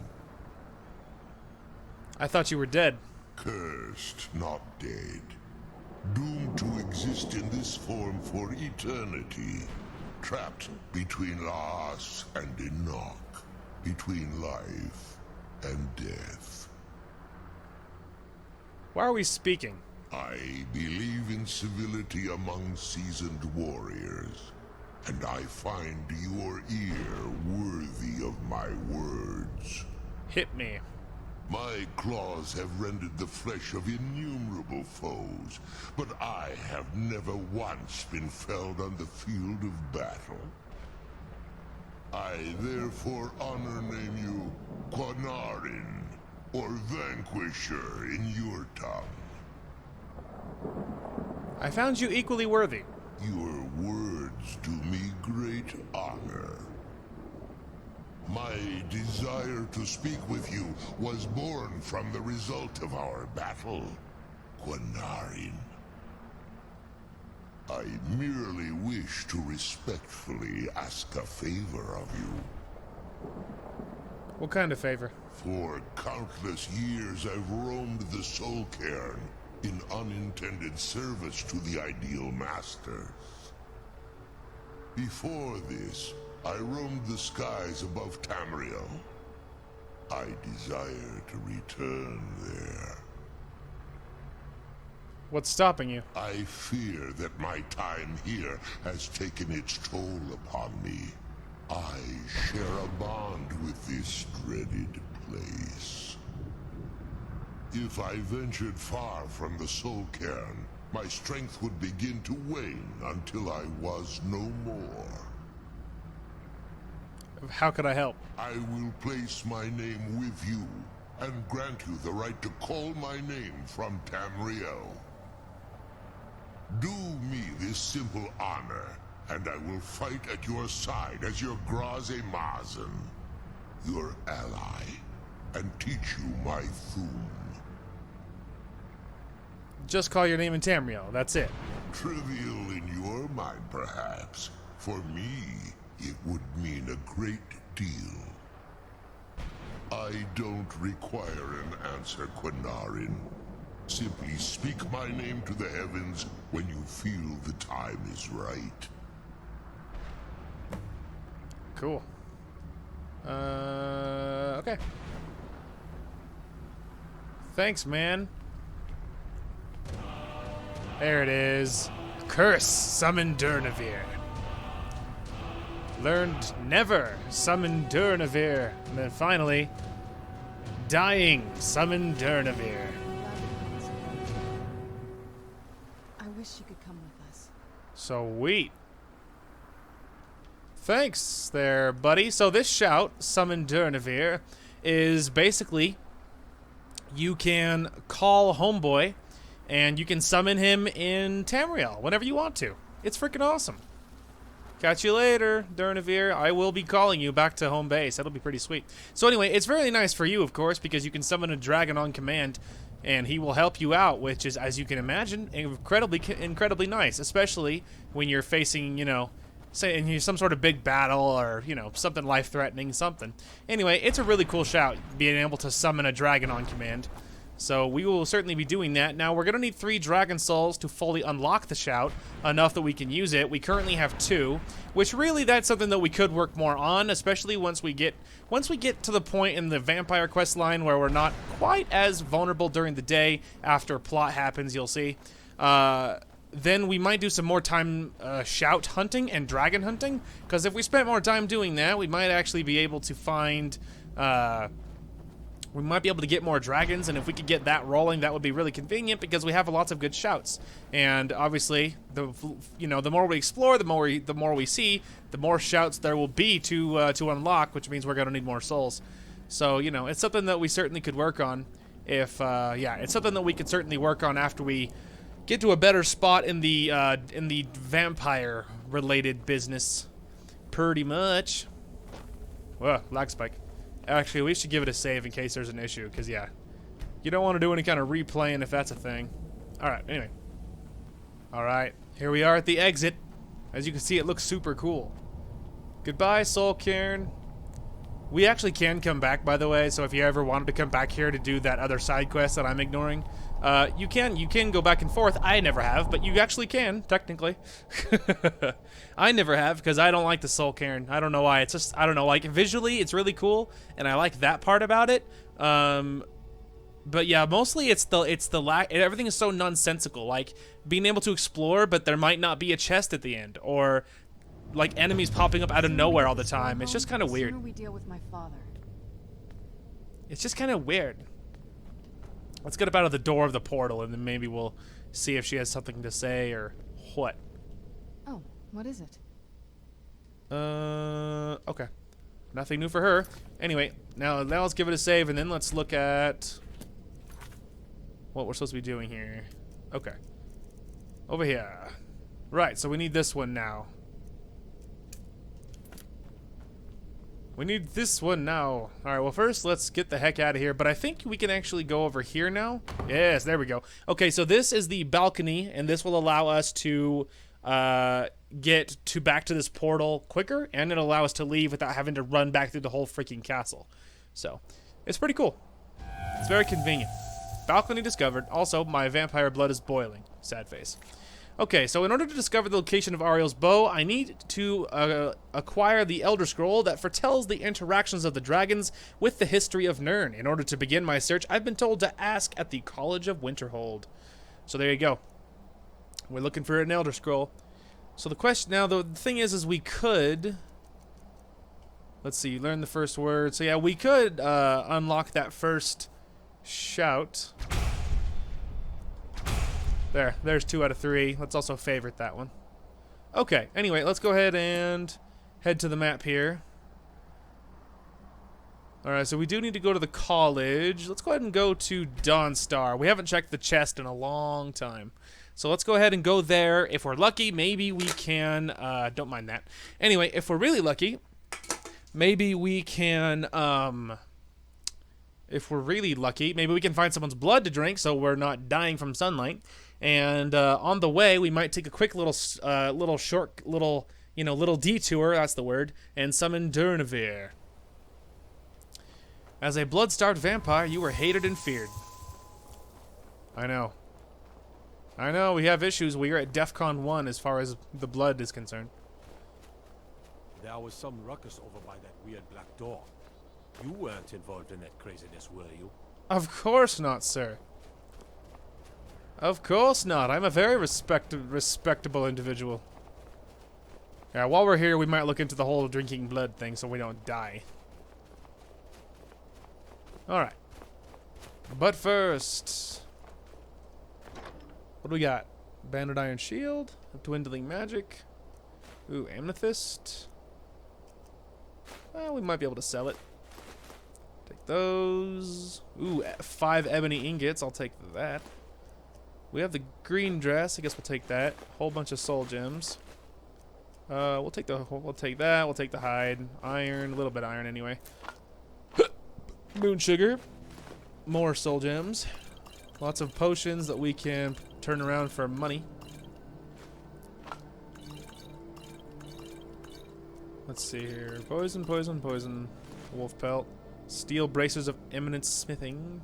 I thought you were dead. Cursed, not dead. Doomed to exist in this form for eternity. Trapped between Laas and Enoch. Between life and death. Why are we speaking? I believe in civility among seasoned warriors, and I find your ear worthy of my words. Hit me. My claws have rended the flesh of innumerable foes, but I have never once been felled on the field of battle. I therefore honor name you Quinarin, or Vanquisher in your tongue. I found you equally worthy. Your words do me great honor. My desire to speak with you was born from the result of our battle, Quinarin. I merely wish to respectfully ask a favor of you. What kind of favor? For countless years I've roamed the Soul Cairn in unintended service to the ideal masters. Before this, I roamed the skies above Tamriel. I desire to return there. What's stopping you? I fear that my time here has taken its toll upon me. I share a bond with this dreaded place. If I ventured far from the Soul Cairn, my strength would begin to wane until I was no more. How could I help? I will place my name with you and grant you the right to call my name from Tamriel. Do me this simple honor, and I will fight at your side as your Graze Mazen, your ally, and teach you my Thum. Just call your name in Tamriel, that's it. Trivial in your mind, perhaps. For me, it would mean a great deal. I don't require an answer, Quinarin. Simply speak my name to the heavens when you feel the time is right. Cool. Okay. Thanks, man. There it is. Curse, summon Durnavir. Learned never, summon Durnavir. And then finally, dying, summon Durnavir. I wish you could come with us. Sweet. Thanks there, buddy. So this shout, summon Durnavir, is basically you can call Homeboy and you can summon him in Tamriel whenever you want to. It's freaking awesome. Catch you later, Durnavir. I will be calling you back to home base. That'll be pretty sweet. So anyway, it's very nice for you, of course, because you can summon a dragon on command, and he will help you out, which is, as you can imagine, incredibly nice, especially when you're facing, you know, say in some sort of big battle or, you know, something life-threatening, something. Anyway, it's a really cool shout, being able to summon a dragon on command. So we will certainly be doing that. Now, we're going to need 3 Dragon Souls to fully unlock the shout, enough that we can use it. We currently have 2, which really that's something that we could work more on, especially once we get to the point in the Vampire Questline where we're not quite as vulnerable during the day after plot happens, you'll see. Then we might do some more time shout hunting and dragon hunting, because if we spent more time doing that, we might actually be able to find... we might be able to get more dragons, and if we could get that rolling, that would be really convenient because we have lots of good shouts. And obviously, the more we explore, the more we see, the more shouts there will be to unlock, which means we're gonna need more souls. So it's something that we certainly could work on. It's something that we could certainly work on after we get to a better spot in the vampire-related business. Pretty much. Whoa, lag spike. Actually, we should give it a save in case there's an issue, because, yeah, you don't want to do any kind of replaying if that's a thing. Alright, anyway. Alright, here we are at the exit. As you can see, it looks super cool. Goodbye, Soul Cairn. We actually can come back, by the way, so if you ever wanted to come back here to do that other side quest that I'm ignoring, you can go back and forth. I never have, but you actually can, technically. I never have, because I don't like the Soul Cairn. I don't know why. It's just, I don't know, like, visually, it's really cool, and I like that part about it. But yeah, mostly it's the lack, everything is so nonsensical, like, being able to explore, but there might not be a chest at the end, or, like, enemies popping up out of nowhere all the time. It's just kind of weird. We deal with my father. It's just kind of weird. Let's get up out of the door of the portal, and then maybe we'll see if she has something to say, or what. Oh, what is it? Okay. Nothing new for her. Anyway, now let's give it a save, and then let's look at what we're supposed to be doing here. Okay. Over here. Right, so we need this one now. We need this one now. Alright, well first let's get the heck out of here, but I think we can actually go over here now. Yes, there we go. Okay, so this is the balcony, and this will allow us to get back to this portal quicker, and it'll allow us to leave without having to run back through the whole freaking castle. So, it's pretty cool. It's very convenient. Balcony discovered. Also, my vampire blood is boiling. Sad face. Okay, so in order to discover the location of Ariel's bow, I need to acquire the Elder Scroll that foretells the interactions of the dragons with the history of Nirn. In order to begin my search, I've been told to ask at the College of Winterhold. So there you go. We're looking for an Elder Scroll. So the question now, the thing is we could... Let's see, learn the first word. So yeah, we could unlock that first shout. There's 2 out of 3. Let's also favorite that one. Okay, anyway, let's go ahead and head to the map here. Alright, so we do need to go to the college. Let's go ahead and go to Dawnstar. We haven't checked the chest in a long time. So let's go ahead and go there. If we're lucky, maybe we can... don't mind that. Anyway, if we're really lucky, maybe we can... if we're really lucky, maybe we can find someone's blood to drink so we're not dying from sunlight. And on the way, we might take a quick little detour, that's the word, and summon Durnavir. As a blood-starved vampire, you were hated and feared. I know. I know, we have issues. We are at DEFCON 1 as far as the blood is concerned. There was some ruckus over by that weird black door. You weren't involved in that craziness, were you? Of course not, sir. Of course not. I'm a very respectable individual. Yeah, while we're here, we might look into the whole drinking blood thing so we don't die. Alright. But first... what do we got? Banded Iron Shield, Dwindling Magic. Ooh, Amethyst. Well, we might be able to sell it. Take those. Ooh, 5 ebony ingots. I'll take that. We have the green dress. I guess we'll take that. Whole bunch of soul gems. We'll take that. We'll take the hide. Iron, a little bit of iron anyway. Moon sugar. More soul gems. Lots of potions that we can turn around for money. Let's see here. Poison, poison, poison. Wolf pelt. Steel bracers of eminent smithing.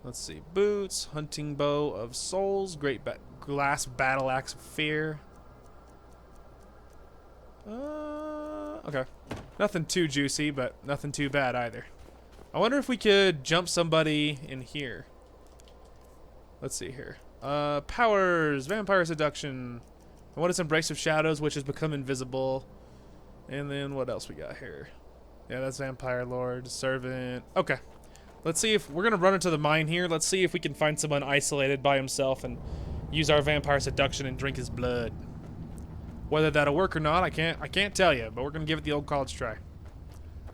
Let's see. Boots. Hunting bow of souls. Great glass battle axe of fear. Okay. Nothing too juicy, but nothing too bad either. I wonder if we could jump somebody in here. Let's see here. Powers. Vampire seduction. And what is Embrace of Shadows, which has become invisible. And then what else we got here? Yeah, that's Vampire Lord. Servant. Okay. Let's see if... we're going to run into the mine here. Let's see if we can find someone isolated by himself and use our Vampire Seduction and drink his blood. Whether that'll work or not, I can't tell you, but we're going to give it the old college try.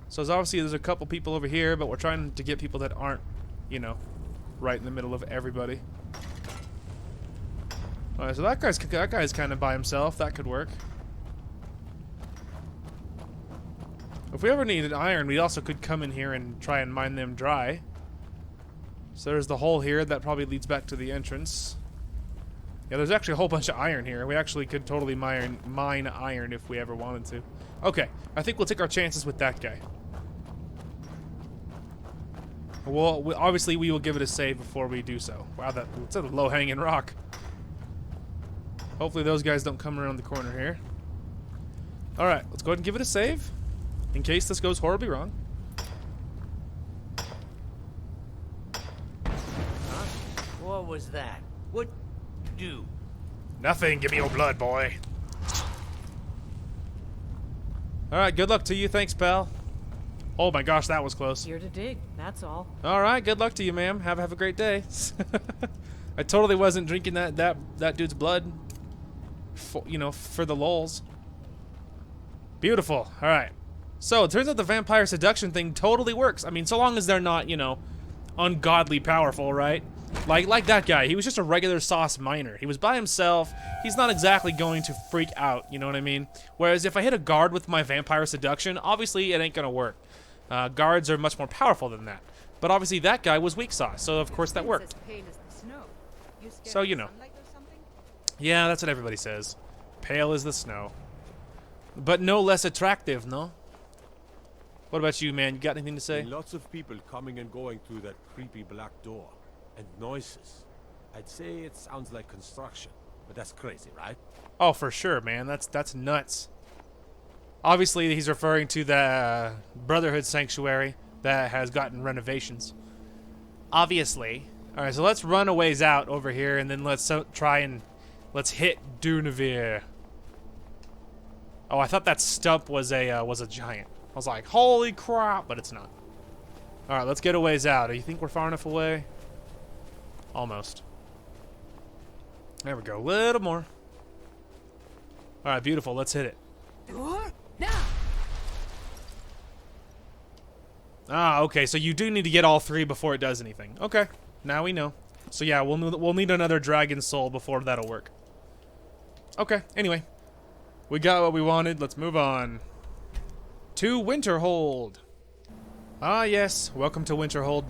So obviously there's a couple people over here, but we're trying to get people that aren't, you know, right in the middle of everybody. Alright, so that guy's kind of by himself. That could work. If we ever needed iron, we also could come in here and try and mine them dry. So there's the hole here that probably leads back to the entrance. Yeah, there's actually a whole bunch of iron here. We actually could totally mine iron if we ever wanted to. Okay, I think we'll take our chances with that guy. Well, obviously we will give it a save before we do so. Wow, that's a low-hanging rock. Hopefully those guys don't come around the corner here. Alright, let's go ahead and give it a save. In case this goes horribly wrong. Huh? What was that? What do? Nothing. Give me your blood, boy. Alright, good luck to you. Thanks, pal. Oh my gosh, that was close. Here to dig, that's all. Alright, good luck to you, ma'am. Have a great day. I totally wasn't drinking that dude's blood. For, you know, for the lulz. Beautiful. Alright. So, it turns out the vampire seduction thing totally works. I mean, so long as they're not, you know, ungodly powerful, right? Like that guy. He was just a regular sauce miner. He was by himself. He's not exactly going to freak out, you know what I mean? Whereas if I hit a guard with my vampire seduction, obviously it ain't gonna work. Guards are much more powerful than that. But obviously that guy was weak sauce, so of course that worked. So, you know. Yeah, that's what everybody says. Pale as the snow. But no less attractive, no? What about you, man? You got anything to say? Lots of people coming and going through that creepy black door. And noises. I'd say it sounds like construction. But that's crazy, right? Oh, for sure, man. That's nuts. Obviously, he's referring to the Brotherhood Sanctuary that has gotten renovations. Obviously. Alright, so let's run a ways out over here, and then let's let's hit Durnavir. Oh, I thought that stump was a giant. I was like, holy crap, but it's not. Alright, let's get a ways out. Do you think we're far enough away? Almost. There we go. A little more. Alright, beautiful. Let's hit it. Ah, okay, so you do need to get all 3 before it does anything. Okay, now we know. So yeah, we'll need another dragon soul before that'll work. Okay, anyway. We got what we wanted, let's move on. To Winterhold. Ah yes, welcome to Winterhold.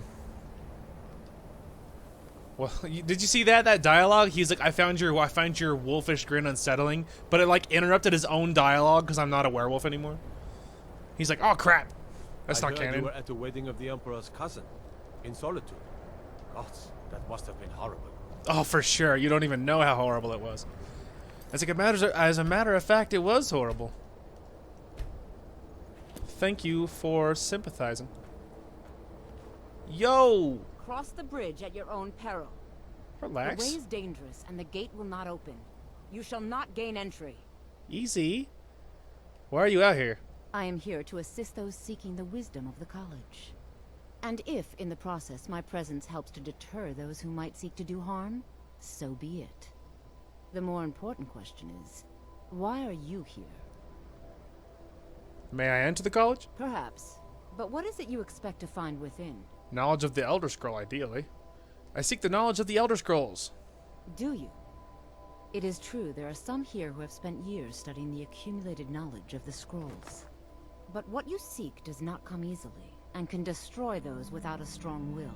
Well, did you see that? That dialogue? He's like, I find your wolfish grin unsettling, but it like interrupted his own dialogue because I'm not a werewolf anymore. He's like, oh crap. That's not canon. You were at the wedding of the Emperor's cousin, in Solitude. Gods, that must have been horrible. Oh, for sure. You don't even know how horrible it was. As a matter of fact, it was horrible. Thank you for sympathizing. Yo! Cross the bridge at your own peril. Relax. The way is dangerous, and the gate will not open. You shall not gain entry. Easy. Why are you out here? I am here to assist those seeking the wisdom of the college. And if, in the process, my presence helps to deter those who might seek to do harm, so be it. The more important question is, why are you here? May I enter the college? Perhaps. But what is it you expect to find within? Knowledge of the Elder Scroll, ideally. I seek the knowledge of the Elder Scrolls. Do you? It is true there are some here who have spent years studying the accumulated knowledge of the scrolls. But what you seek does not come easily, and can destroy those without a strong will.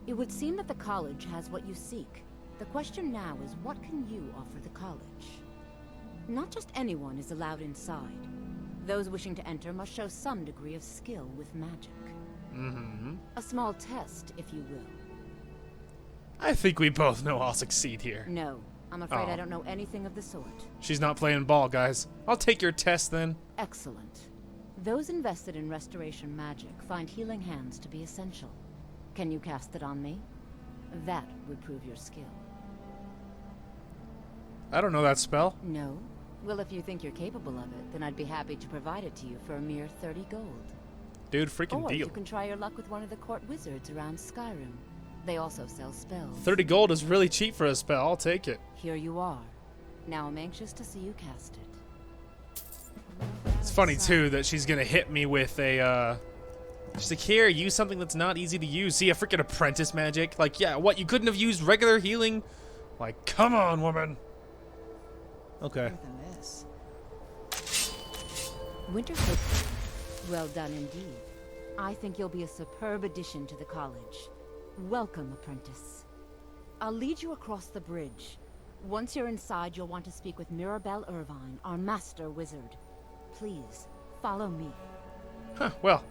It would seem that the college has what you seek. The question now is, what can you offer the college? Not just anyone is allowed inside. Those wishing to enter must show some degree of skill with magic. Mm-hmm. A small test, if you will. I think we both know I'll succeed here. No, I'm afraid I don't know anything of the sort. She's not playing ball, guys. I'll take your test then. Excellent. Those invested in restoration magic find healing hands to be essential. Can you cast it on me? That would prove your skill. I don't know that spell. No? Well, if you think you're capable of it, then I'd be happy to provide it to you for a mere 30 gold. Dude, freaking or deal. You can try your luck with one of the court wizards around Skyrim. They also sell spells. 30 gold is really cheap for a spell. I'll take it. Here you are. Now I'm anxious to see you cast it. It's funny, too, that she's gonna hit me with a, she's like, here, use something that's not easy to use. See, a freaking apprentice magic? Like, yeah, what, you couldn't have used regular healing? Like, come on, woman. Okay. Winterhold. Well done indeed. I think you'll be a superb addition to the college. Welcome, apprentice. I'll lead you across the bridge. Once you're inside, you'll want to speak with Mirabelle Irvine, our master wizard. Please, follow me. Huh, well,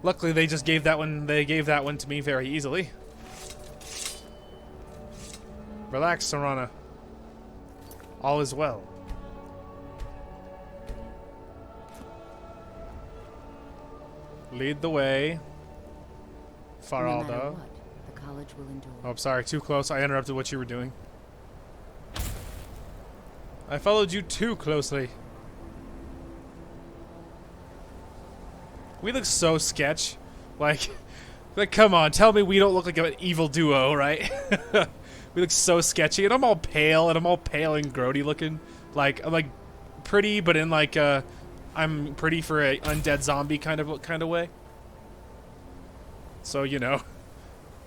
luckily they just gave that one, to me very easily. Relax, Serana. All is well. Lead the way. No matter Faralda. what, the college will endure. Oh, I'm sorry, too close. I interrupted what you were doing. I followed you too closely. We look so sketch. Like, come on, tell me we don't look like an evil duo, right? We look so sketchy, and I'm all pale and grody looking. Like, I'm like pretty, but in like I'm pretty for a undead zombie kind of way. So, you know,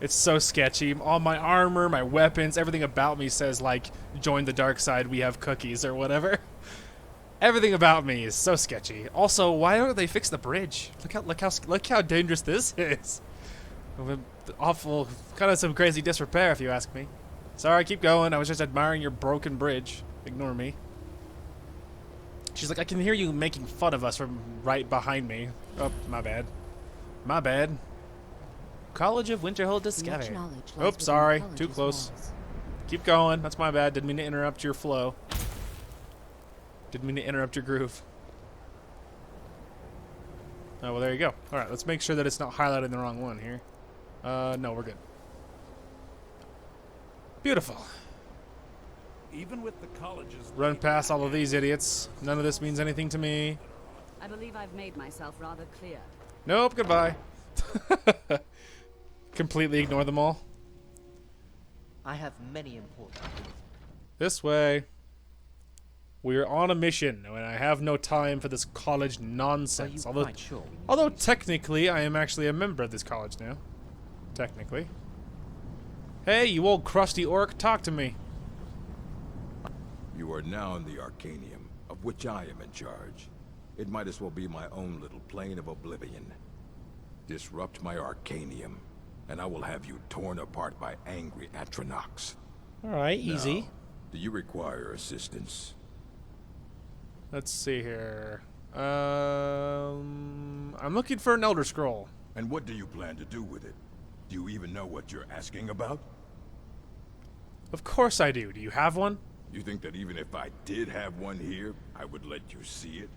it's so sketchy. All my armor, my weapons, everything about me says like, join the dark side, we have cookies or whatever. Everything about me is so sketchy. Also, why don't they fix the bridge? Look how dangerous this is. Awful, kind of some crazy disrepair if you ask me. Sorry, keep going. I was just admiring your broken bridge. Ignore me. She's like, I can hear you making fun of us from right behind me. Oh, my bad. My bad. College of Winterhold discovered. Oops, sorry. Too close. Keep going. That's my bad. Didn't mean to interrupt your flow. Didn't mean to interrupt your groove. Oh, well, there you go. Alright, let's make sure that it's not highlighting the wrong one here. No, we're good. Beautiful. Even with the college's Run past all of these idiots. None of this means anything to me. I believe I've made myself rather clear. Nope, goodbye. Completely ignore them all. I have many important. This way. We're on a mission, and I have no time for this college nonsense. Are you quite sure? Although technically, I am actually a member of this college now. Technically. Hey, you old crusty orc, talk to me. You are now in the Arcanium, of which I am in charge. It might as well be my own little plane of oblivion. Disrupt my Arcanium, and I will have you torn apart by angry Atronachs. Alright, easy. Now, do you require assistance? Let's see here. I'm looking for an Elder Scroll. And what do you plan to do with it? Do you even know what you're asking about? Of course I do. Do you have one? You think that even if I did have one here, I would let you see it?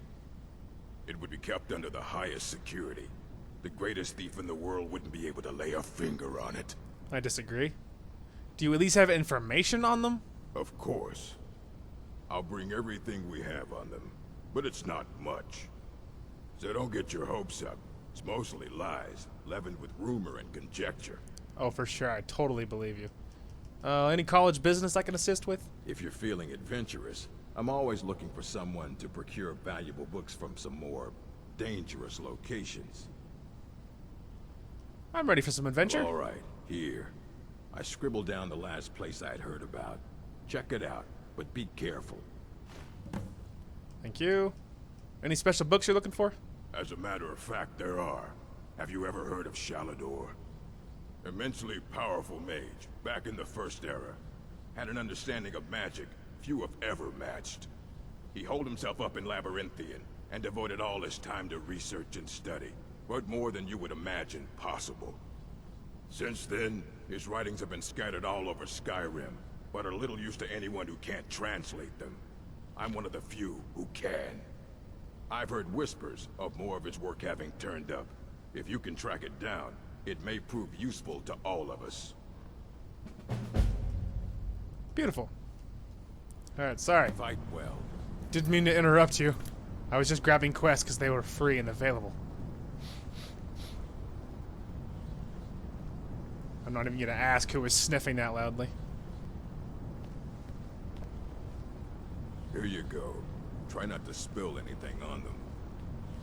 It would be kept under the highest security. The greatest thief in the world wouldn't be able to lay a finger on it. I disagree. Do you at least have information on them? Of course. I'll bring everything we have on them, but it's not much. So don't get your hopes up. It's mostly lies, leavened with rumor and conjecture. Oh, for sure. I totally believe you. Any college business I can assist with? If you're feeling adventurous, I'm always looking for someone to procure valuable books from some more dangerous locations. I'm ready for some adventure. All right, here. I scribbled down the last place I'd heard about. Check it out, but be careful. Thank you. Any special books you're looking for? As a matter of fact, there are. Have you ever heard of Shalador? Immensely powerful mage, back in the First Era. Had an understanding of magic few have ever matched. He holed himself up in Labyrinthian, and devoted all his time to research and study. But more than you would imagine possible. Since then, his writings have been scattered all over Skyrim, but are little use to anyone who can't translate them. I'm one of the few who can. I've heard whispers of more of his work having turned up. If you can track it down, it may prove useful to all of us. Beautiful. Alright, sorry. Fight well. Didn't mean to interrupt you. I was just grabbing quests because they were free and available. I'm not even going to ask who was sniffing that loudly. Here you go. Try not to spill anything on them.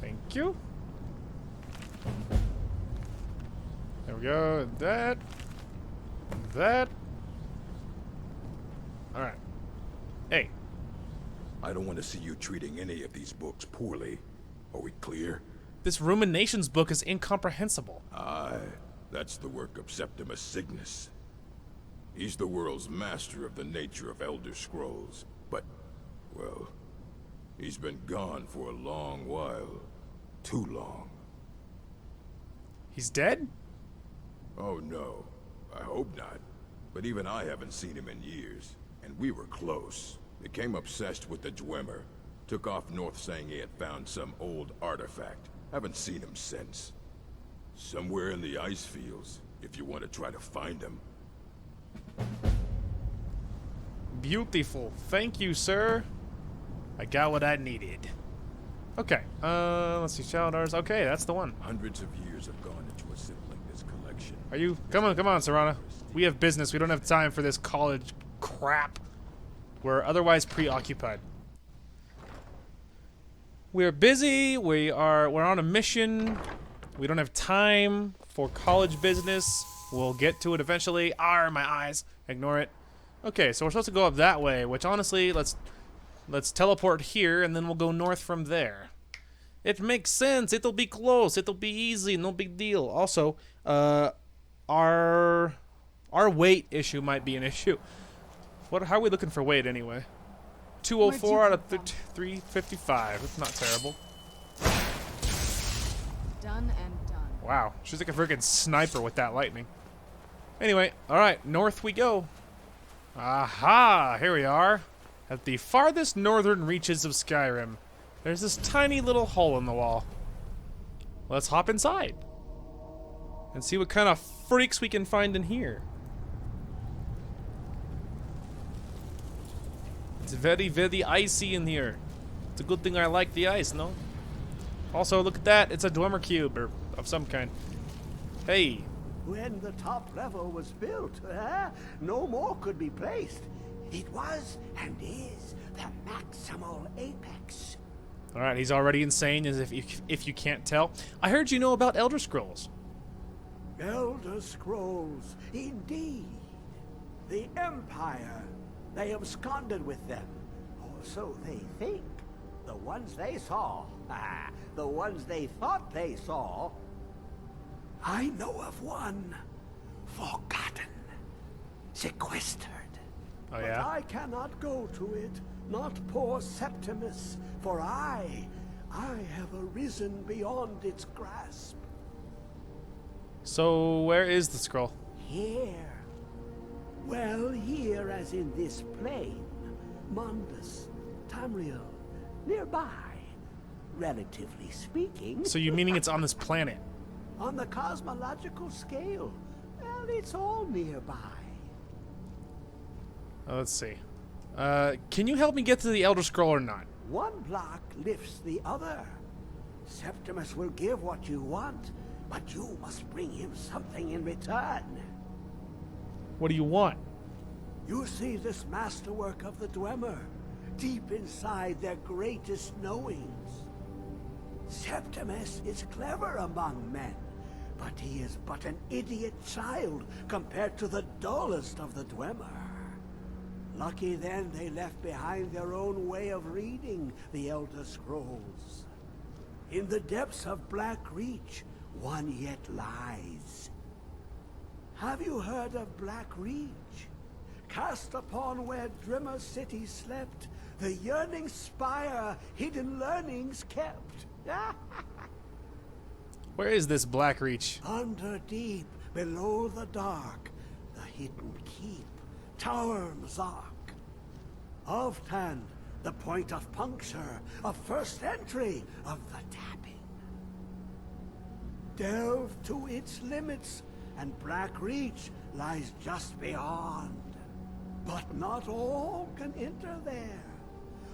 Thank you. There we go. That. That. Alright. Hey. I don't want to see you treating any of these books poorly. Are we clear? This Ruminations book is incomprehensible. Aye. That's the work of Septimus Cygnus. He's the world's master of the nature of Elder Scrolls. But, well, he's been gone for a long while. Too long. He's dead? Oh no. I hope not. But even I haven't seen him in years. And we were close. Became obsessed with the Dwemer. Took off north saying he had found some old artifact. Haven't seen him since. Somewhere in the ice fields, if you want to try to find him. Beautiful. Thank you, sir. I got what I needed. Okay, let's see, Shaladars. Okay, that's the one. Hundreds of years have gone into assembling this collection. Are you? Come on, Serana. We have business. We don't have time for this college crap. We're otherwise preoccupied. We're busy. We're on a mission. We don't have time for college business. We'll get to it eventually. My eyes. Ignore it. Okay, so we're supposed to go up that way, which honestly, let's teleport here, and then we'll go north from there. It makes sense. It'll be close. It'll be easy. No big deal. Also, our weight issue might be an issue. How are we looking for weight anyway? 204 out of 355. That's not terrible. Done and done. Wow, she's like a freaking sniper with that lightning. Anyway, alright, north we go. Aha! Here we are. At the farthest northern reaches of Skyrim. There's this tiny little hole in the wall. Let's hop inside. And see what kind of freaks we can find in here. It's very, very icy in here. It's a good thing I like the ice, no? Also, look at that. It's a Dwemer cube, or of some kind. Hey. When the top level was built, no more could be placed. It was and is the maximal apex. All right, he's already insane, as if you can't tell. I heard you know about Elder Scrolls. Elder Scrolls, indeed. The Empire. They absconded with them. Or so they think. The ones they saw. The ones they thought they saw. I know of one. Forgotten. Sequestered. Oh, yeah? But I cannot go to it. Not poor Septimus. For I have arisen beyond its grasp. So, where is the scroll? Here. Well, here as in this plane. Mundus, Tamriel, nearby. Relatively speaking. So you meaning it's on this planet? On the cosmological scale. Well, it's all nearby. Let's see. Can you help me get to the Elder Scroll or not? One block lifts the other. Septimus will give what you want, but you must bring him something in return. What do you want? You see this masterwork of the Dwemer, deep inside their greatest knowings. Septimus is clever among men, but he is but an idiot child compared to the dullest of the Dwemer. Lucky then they left behind their own way of reading the Elder Scrolls. In the depths of Black Reach, one yet lies. Have you heard of Black Reach? Cast upon where Drimmer City slept, the yearning spire hidden learnings kept. Where is this Black Reach? Under deep, below the dark, the hidden keep, Tower Mazark. Oftan, the point of puncture, of first entry, of the tapping. Delve to its limits, and Black Reach lies just beyond. But not all can enter there.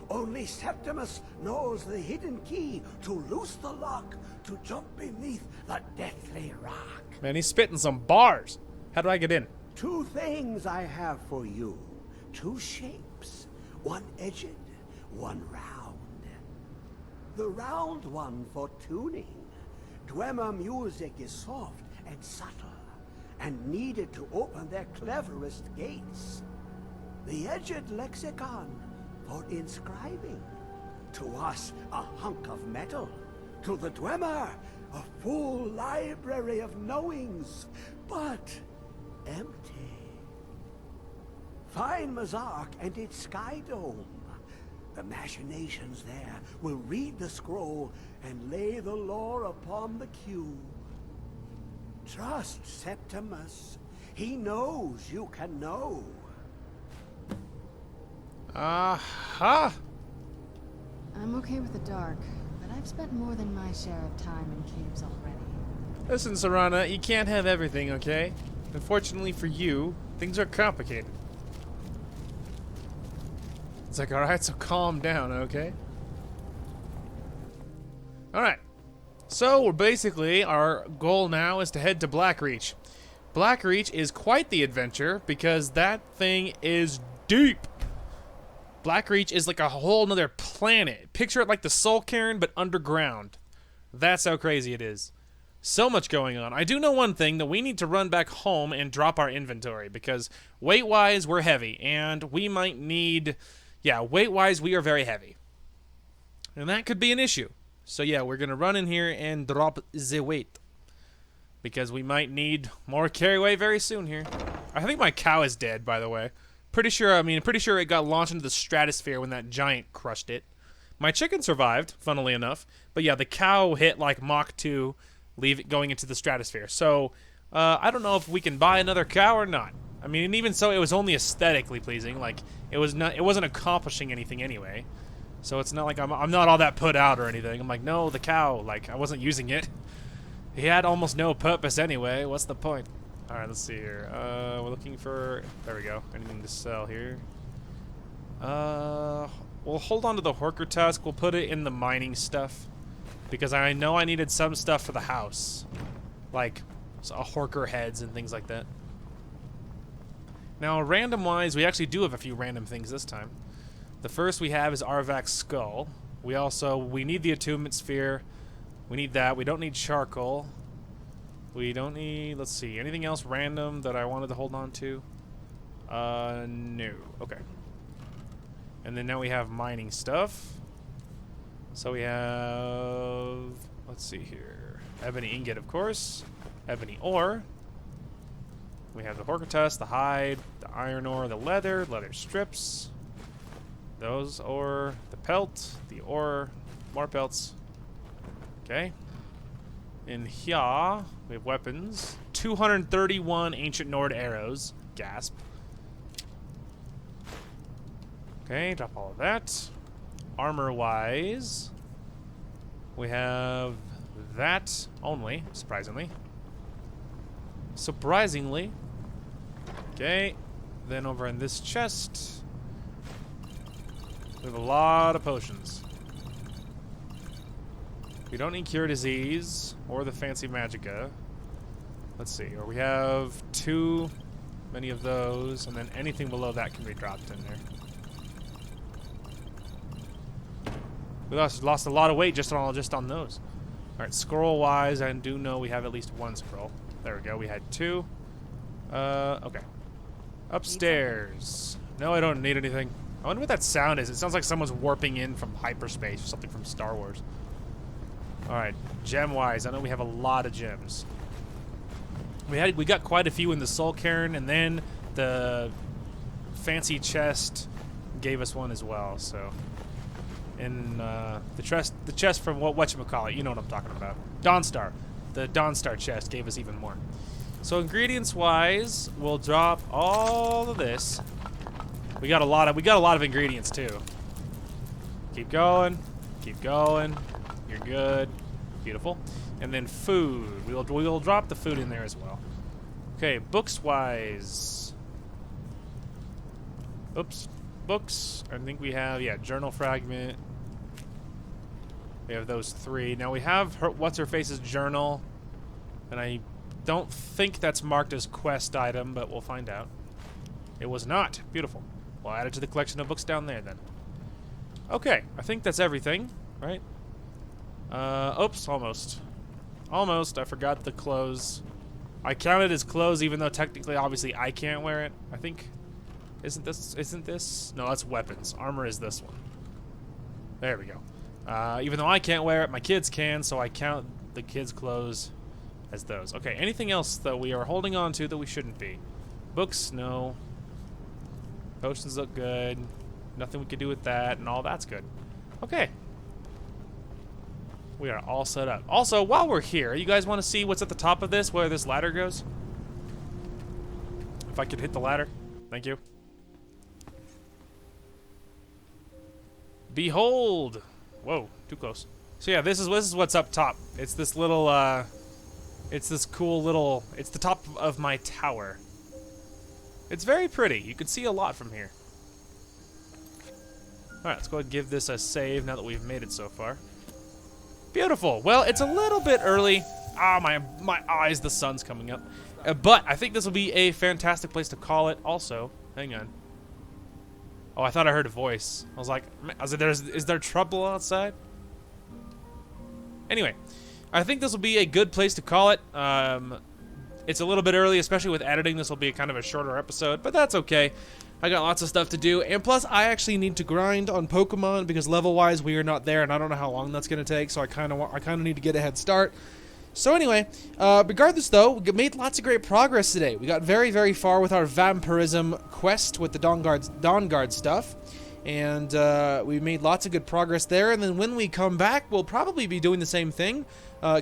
Only Septimus knows the hidden key to loose the lock, to jump beneath the deathly rock. Man, he's spitting some bars. How do I get in? Two things I have for you. Two shapes. One edged, one round. The round one for tuning. Dwemer music is soft and subtle, and needed to open their cleverest gates. The edged lexicon for inscribing. To us, a hunk of metal. To the Dwemer, a full library of knowings, but empty. Find Mazark and its sky dome. The machinations there will read the scroll and lay the lore upon the cube. Trust Septimus. He knows you can know. Aha! I'm okay with the dark, but I've spent more than my share of time in caves already. Listen, Serana, you can't have everything, okay? Unfortunately for you, things are complicated. It's like, alright, so calm down, okay? Alright. So, we're basically, our goal now is to head to Blackreach. Blackreach is quite the adventure, because that thing is deep. Blackreach is like a whole nother planet. Picture it like the Soul Cairn, but underground. That's how crazy it is. So much going on. I do know one thing, that we need to run back home and drop our inventory, because weight-wise, we're heavy, and we might need... Yeah, weight-wise, we are very heavy. And that could be an issue. So yeah, we're going to run in here and drop the weight. Because we might need more carry weight very soon here. I think my cow is dead, by the way. Pretty sure it got launched into the stratosphere when that giant crushed it. My chicken survived, funnily enough. But yeah, the cow hit like Mach 2, going into the stratosphere. So, I don't know if we can buy another cow or not. I mean, and even so, it was only aesthetically pleasing. Like, it wasn't accomplishing anything anyway. So it's not like I'm not all that put out or anything. I'm like, no, the cow, like, I wasn't using it. He had almost no purpose anyway. What's the point? All right, let's see here. We're looking for... There we go. Anything to sell here? We'll hold on to the Horker Tusk. We'll put it in the mining stuff. Because I know I needed some stuff for the house. Like, Horker heads and things like that. Now, random-wise, we actually do have a few random things this time. The first we have is Arvak's skull. We need the attunement sphere. We need that. We don't need charcoal. We don't need, let's see, anything else random that I wanted to hold on to? No. Okay. And then now we have mining stuff. So we have, let's see here, ebony ingot, of course, ebony ore. We have the Horcatus, the hide, the iron ore, the leather strips, those ore, the pelt, the ore, more pelts. Okay. In here, we have weapons. 231 ancient Nord arrows. Gasp. Okay, drop all of that. Armor-wise, we have that only, surprisingly. Okay, then over in this chest, we have a lot of potions. We don't need Cure Disease or the fancy Magicka. Let's see, or we have too many of those, and then anything below that can be dropped in there. We lost a lot of weight just on those. All right, scroll-wise, I do know we have at least one scroll. There we go. We had two. Okay. Upstairs. No, I don't need anything. I wonder what that sound is. It sounds like someone's warping in from hyperspace or something from Star Wars. All right, gem-wise, I know we have a lot of gems. We got quite a few in the Soul Cairn, and then the fancy chest gave us one as well. So. In the chest from whatchamacallit, you know what I'm talking about. Dawnstar. The Dawnstar chest gave us even more. So ingredients-wise, we'll drop all of this. We got a lot of ingredients too. Keep going. Keep going. You're good. Beautiful. And then food. We'll drop the food in there as well. Okay, books-wise. Oops. Books. I think we have, yeah, journal fragment. We have those three. Now we have What's-Her-Face's journal, and I don't think that's marked as quest item, but we'll find out. It was not. Beautiful. We'll add it to the collection of books down there then. Okay, I think that's everything, right? Oops, almost. Almost. I forgot the clothes. I counted as clothes, even though technically, obviously, I can't wear it. I think. Isn't this? No, that's weapons. Armor is this one. There we go. Even though I can't wear it, my kids can, so I count the kids' clothes as those. Okay, anything else that we are holding on to that we shouldn't be? Books, no. Potions look good. Nothing we could do with that, and all that's good. Okay. We are all set up. Also, while we're here, you guys want to see what's at the top of this, where this ladder goes? If I could hit the ladder. Thank you. Behold! Whoa, too close. So yeah, this is what's up top. It's this little, it's this cool little, it's the top of my tower. It's very pretty. You can see a lot from here. Alright, let's go ahead and give this a save now that we've made it so far. Beautiful. Well, it's a little bit early. Ah, my eyes, the sun's coming up. But I think this will be a fantastic place to call it also. Hang on. Oh, I thought I heard a voice. I was like, is there trouble outside? Anyway, I think this will be a good place to call it. It's a little bit early, especially with editing. This will be kind of a shorter episode, but that's okay. I got lots of stuff to do, and plus I actually need to grind on Pokemon because level-wise we are not there, and I don't know how long that's going to take, so I kind of need to get a head start. So anyway, regardless though, we made lots of great progress today. We got very, very far with our vampirism quest with the Dawnguard stuff. And we made lots of good progress there. And then when we come back, we'll probably be doing the same thing.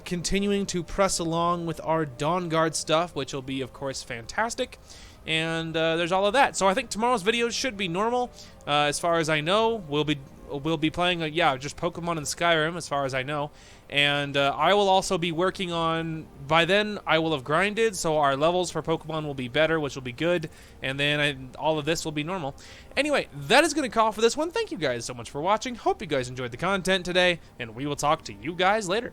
Continuing to press along with our Dawnguard stuff, which will be, of course, fantastic. And there's all of that. So I think tomorrow's videos should be normal. As far as I know, we'll be playing, just Pokemon and Skyrim, as far as I know. And I will also be working on, by then I will have grinded, so our levels for Pokemon will be better, which will be good, and then all of this will be normal. Anyway, that is going to call for this one. Thank you guys so much for watching. Hope you guys enjoyed the content today, and we will talk to you guys later.